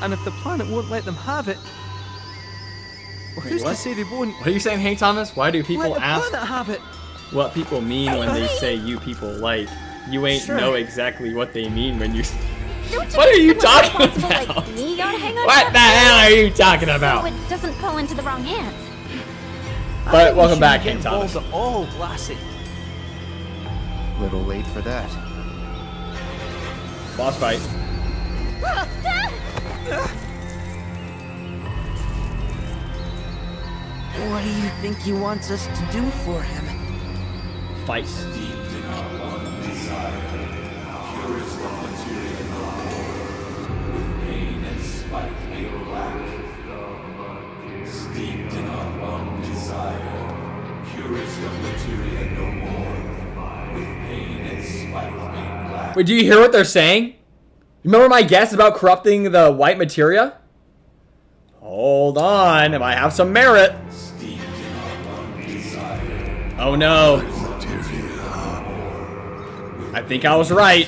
And if the planet won't let them have it, well, who's to what? say they won't What are you saying, Hank Thomas? Why do let people the ask planet have it? what people mean when they say you people like? You ain't Sure. know exactly what they mean when you. Don't What are you think talking someone responsible about? Like me gotta hang on What to the hell are you talking so about? it doesn't fall into the wrong hands. But welcome back, Hank Hank Thomas. At all, Lassie. Little late for that. Boss fight. What do you think he wants us to do for him? Fight. Steeped in our one desire, purest of materia no more, with pain and spite made black. Steeped in our one desire, purest of materia no more, with pain and spite made black. Wait, do you hear what they're saying? Remember my guess about corrupting the white materia? Hold on, it might have some merit. Oh no. I think I was right.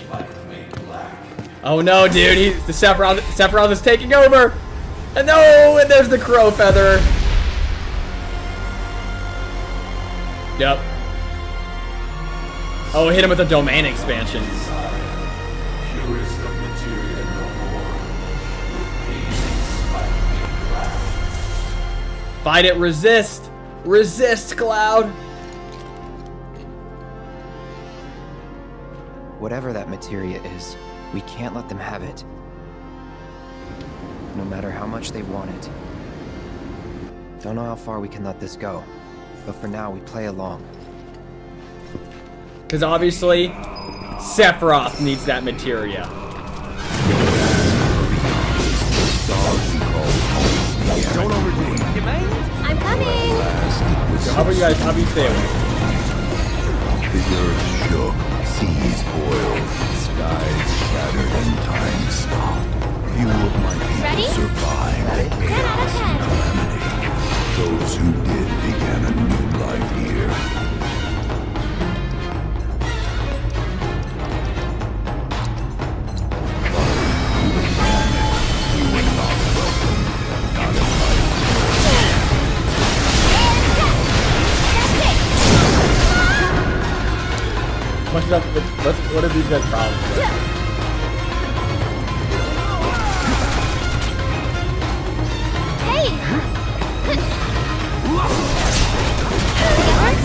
Oh no, dude, the Sephiroth is taking over. And no, and there's the crow feather. Yep. Oh, hit him with a domain expansion. Purest of materia no more, with pain and spite made black. Fight it, resist. Resist, Cloud. Whatever that materia is, We can't let them have it. No matter how much they want it. Don't know how far we can let this go, but for now we play along. Because obviously, Sephiroth needs that materia. Don't overdo it. You made it? I'm coming! So how do you stay away? The earth shook, seas boiled, skies shattered, and time stopped. Few of my people Ready? survived the 10 out of 10. calamity. Those who did began a new life here. We were not welcome, not invited. What are these guys' problems? Hey!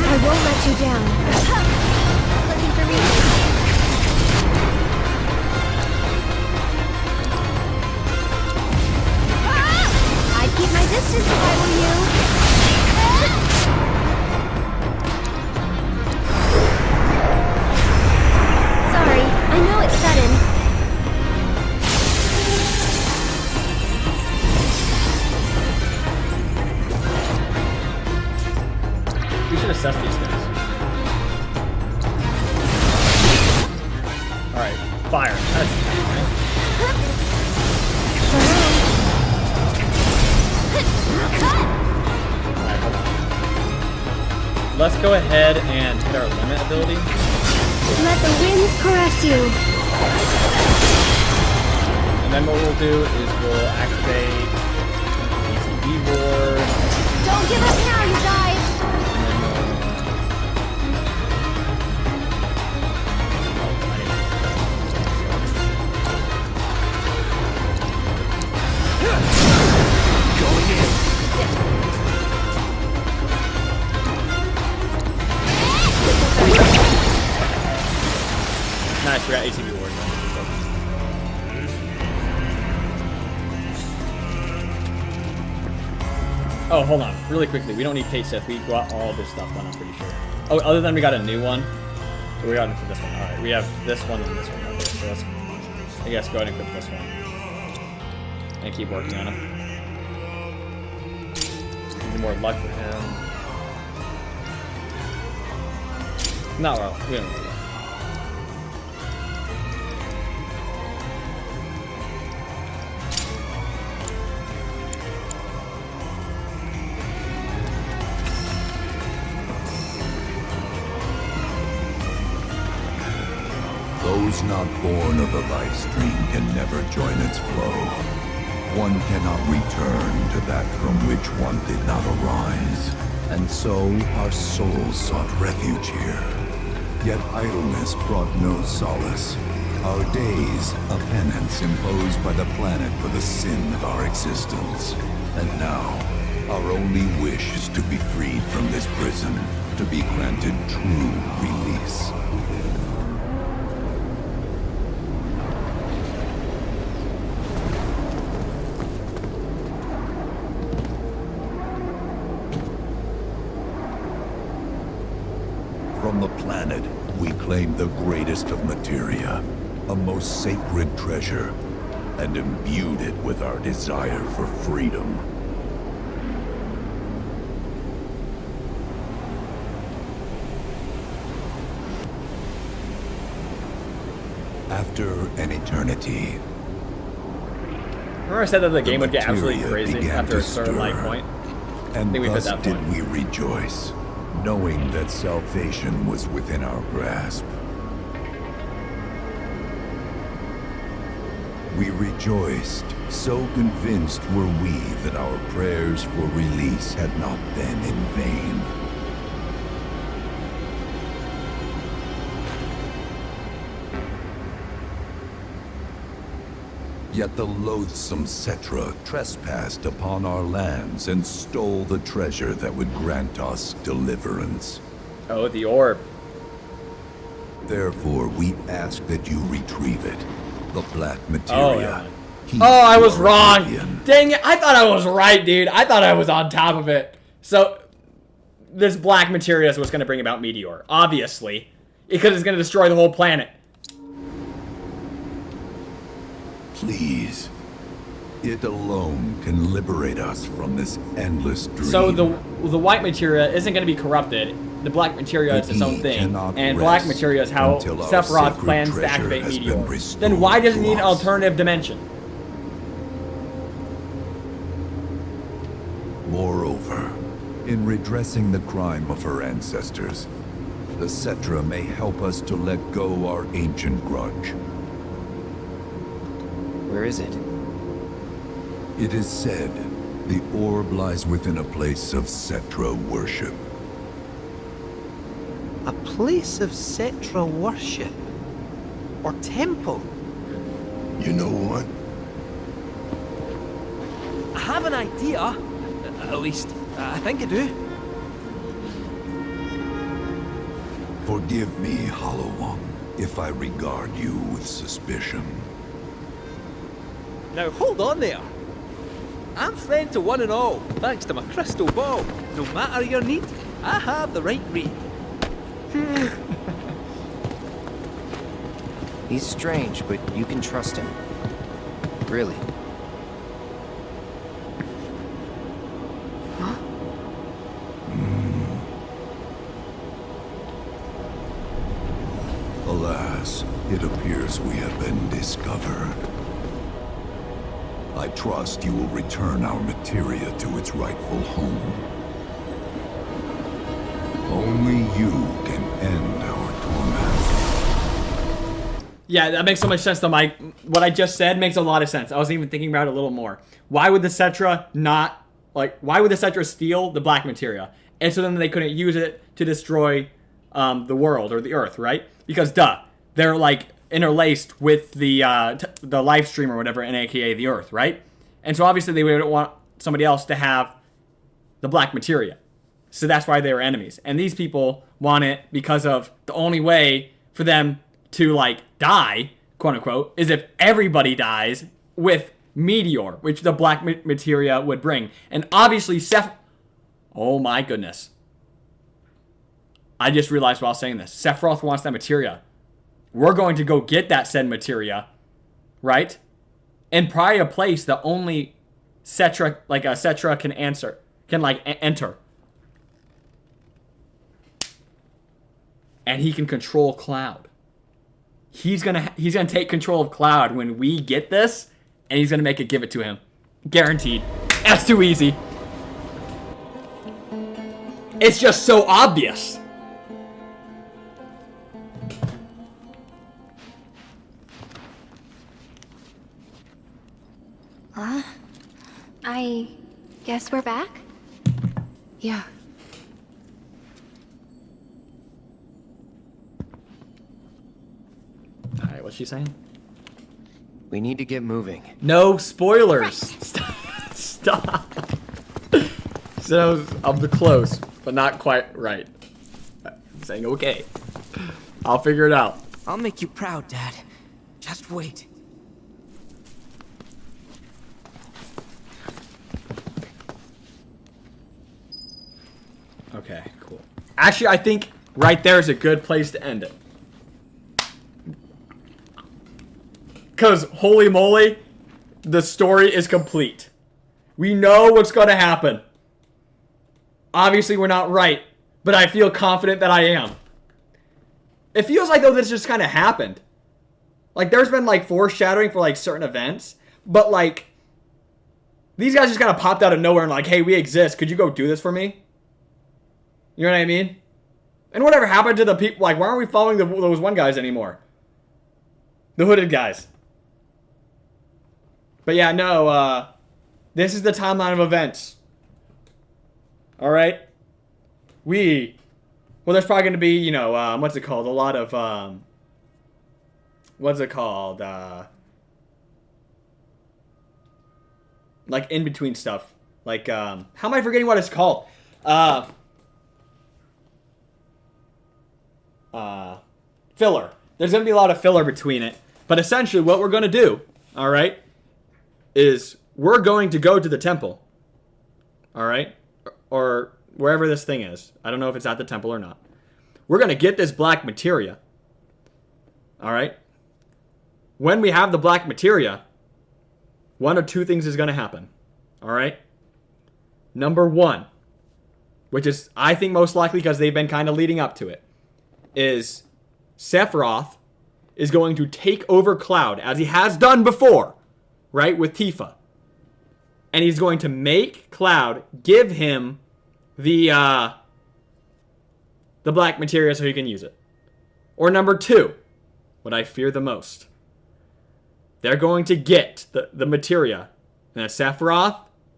I won't let you down. Looking for me? I'd keep my distance if I were you. Sorry, I know it's sudden. We should assess these guys. Alright, fire. That's fine. Alright, hold on. Let's go ahead and hit our limit ability. Let the winds caress you. And then what we'll do is we'll activate ACB ward. Don't give up now, you guys. Going in. Nice, we got ACB ward. Oh, hold on. Really quickly. We don't need Kate Sith. We got all this stuff done, I'm pretty sure. Oh, other than we got a new one. So we got it for this one. Alright, we have this one and this one. Okay, so let's, I guess, go ahead and equip this one. And keep working on it. Need more luck for him. Not well. We don't need that. Those not born of the life stream can never join its flow. One cannot return to that from which one did not arise. And so our souls sought refuge here. Yet idleness brought no solace. Our days, a penance imposed by the planet for the sin of our existence. And now, our only wish is to be freed from this prison, to be granted true release. From the planet, we claim the greatest of materia, a most sacred treasure, and imbued it with our desire for freedom. After an eternity, Remember I said that the game would get absolutely crazy after a certain light point? and I think we've hit thus that did point. we rejoice, knowing that salvation was within our grasp. We rejoiced, so convinced were we that our prayers for release had not been in vain. Yet the loathsome Cetra trespassed upon our lands and stole the treasure that would grant us deliverance. Oh, the orb. Therefore, we ask that you retrieve it, The black materia. Oh, I was wrong. Dang it. I thought I was right, dude. I thought I was on top of it. So, this black materia is what's going to bring about Meteor. Obviously. Because it's going to destroy the whole planet. Please. It alone can liberate us from this endless dream. So the white materia isn't going to be corrupted. The black materia is its own thing. And black materia is how Sephiroth plans to activate Meteor. Then why does it need an alternative dimension? Moreover, in redressing the crime of her ancestors, the Cetra may help us to let go our ancient grudge. Where is it? It is said the orb lies within a place of Cetra worship. A place of Cetra worship? Or temple? You know what? I have an idea. At least, I think I do. Forgive me, Hollow One, if I regard you with suspicion. Now hold on there. I'm friend to one and all, thanks to my crystal ball. No matter your need, I have the right read. He's strange, but you can trust him. Really. Alas, it appears we have been discovered. I trust you will return our materia to its rightful home. Only you can end our torment. Yeah, that makes so much sense though, Mike. What I just said makes a lot of sense. I was even thinking about it a little more. Why would the Cetra not, why would the Cetra steal the black materia? And so then they couldn't use it to destroy the world or the Earth, right? Because they're interlaced with the live stream or whatever, and aka the Earth, right? And so obviously they would want somebody else to have the black materia. So that's why they were enemies. And these people want it because of the only way for them to die, quote unquote, is if everybody dies with Meteor, which the black materia would bring. And obviously oh my goodness. I just realized while saying this. Sephiroth wants that materia. We're going to go get that said materia, right? And probably a place that only Cetra, a Cetra can enter. And he can control Cloud. He's gonna take control of Cloud when we get this, and he's gonna give it to him. Guaranteed. That's too easy. It's just so obvious. I guess we're back? Yeah. Alright, what's she saying? We need to get moving. No spoilers! Stop! So I'm close, but not quite right. I'm saying okay. I'll figure it out. I'll make you proud, Dad. Just wait. Okay, cool. Actually, I think right there is a good place to end it. Because, holy moly, the story is complete. We know what's going to happen. Obviously, we're not right, but I feel confident that I am. It feels like, though, this just kind of happened. There's been, foreshadowing for, certain events, but, these guys just kind of popped out of nowhere and, hey, we exist. Could you go do this for me? You know what I mean? And whatever happened to the people, why aren't we following those one guys anymore? The hooded guys. But yeah, no, this is the timeline of events. Alright? Well, there's probably going to be, what's it called? A lot of, what's it called? In-between stuff. How am I forgetting what it's called? Filler. There's going to be a lot of filler between it. But essentially what we're going to do, all right, is we're going to go to the temple, all right, or wherever this thing is. I don't know if it's at the temple or not. We're going to get this black materia, all right? When we have the black materia, one or two things is going to happen, all right? Number one, which is, I think, most likely because they've been kind of leading up to it, is Sephiroth is going to take over Cloud, as he has done before, right, with Tifa. And he's going to make Cloud give him the black materia so he can use it. Or number two, what I fear the most. They're going to get the materia, and that Sephiroth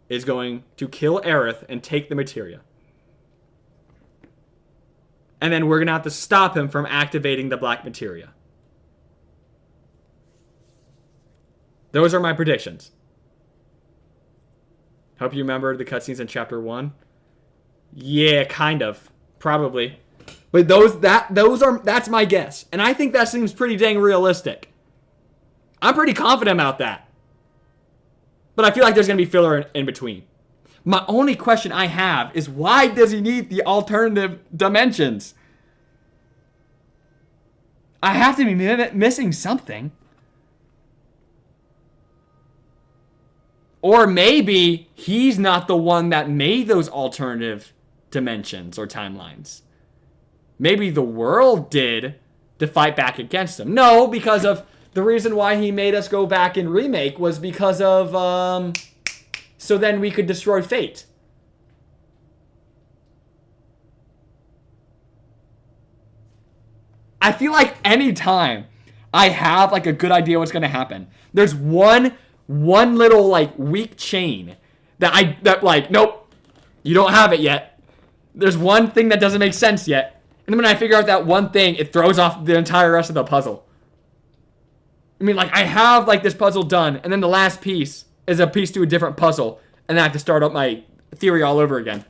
is going to kill Aerith and take the materia. And then we're going to have to stop him from activating the black materia. Those are my predictions. Hope you remember the cutscenes in Chapter 1. Yeah, kind of. Probably. But that's my guess. And I think that seems pretty dang realistic. I'm pretty confident about that. But I feel like there's going to be filler in between. My only question I have is, why does he need the alternative dimensions? I have to be missing something. Or maybe he's not the one that made those alternative dimensions or timelines. Maybe the world did to fight back against him. No, because of the reason why he made us go back in Remake was because of, so then we could destroy Fate. I feel like anytime I have like a good idea what's going to happen, there's one little like weak chain that like, nope, you don't have it yet. There's one thing that doesn't make sense yet. And then when I figure out that one thing, it throws off the entire rest of the puzzle. I mean, like, I have like this puzzle done, and then the last piece is a piece to a different puzzle, and then I have to start up my theory all over again.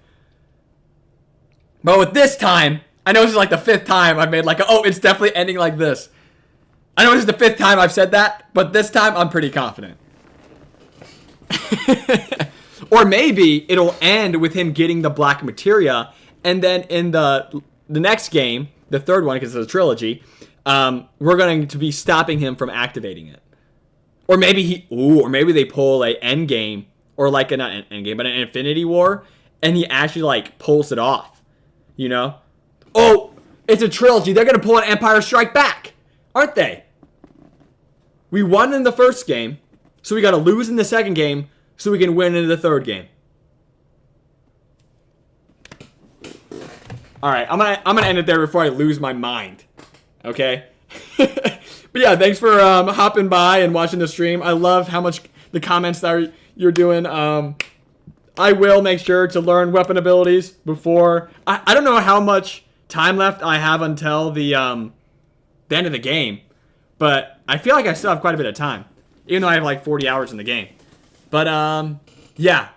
But with this time, I know this is like the 5th time I've made like, oh, it's definitely ending like this. I know this is the 5th time I've said that, but this time I'm pretty confident. Or maybe it'll end with him getting the black materia, and then in the next game, the 3rd one, because it's a trilogy, we're going to be stopping him from activating it. Or maybe or maybe they pull a end game, or like not an end game, but an Infinity War, and he actually like pulls it off. You know? Oh, it's a trilogy. They're going to pull an Empire Strike Back, aren't they? We won in the first game, so we got to lose in the second game, so we can win in the third game. All right, I'm gonna end it there before I lose my mind. Okay. But yeah, thanks for hopping by and watching the stream. I love how much the comments that you're doing. I will make sure to learn weapon abilities before. I don't know how much time left I have until the end of the game, but I feel like I still have quite a bit of time, even though I have like 40 hours in the game. But yeah,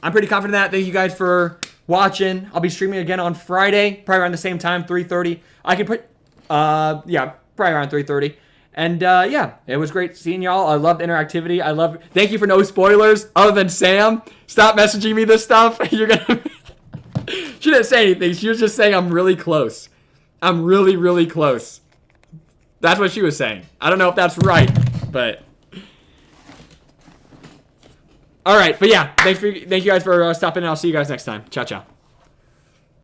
I'm pretty confident in that. Thank you guys for watching. I'll be streaming again on Friday, probably around the same time, 3:30. I can put, yeah, probably around 3:30. And yeah, it was great seeing y'all. I loved interactivity. Thank you for no spoilers, other than Sam. Stop messaging me this stuff. You're gonna. She didn't say anything. She was just saying I'm really close. I'm really, really close. That's what she was saying. I don't know if that's right, but. All right, but yeah, thank you guys for stopping, and I'll see you guys next time. Ciao, ciao.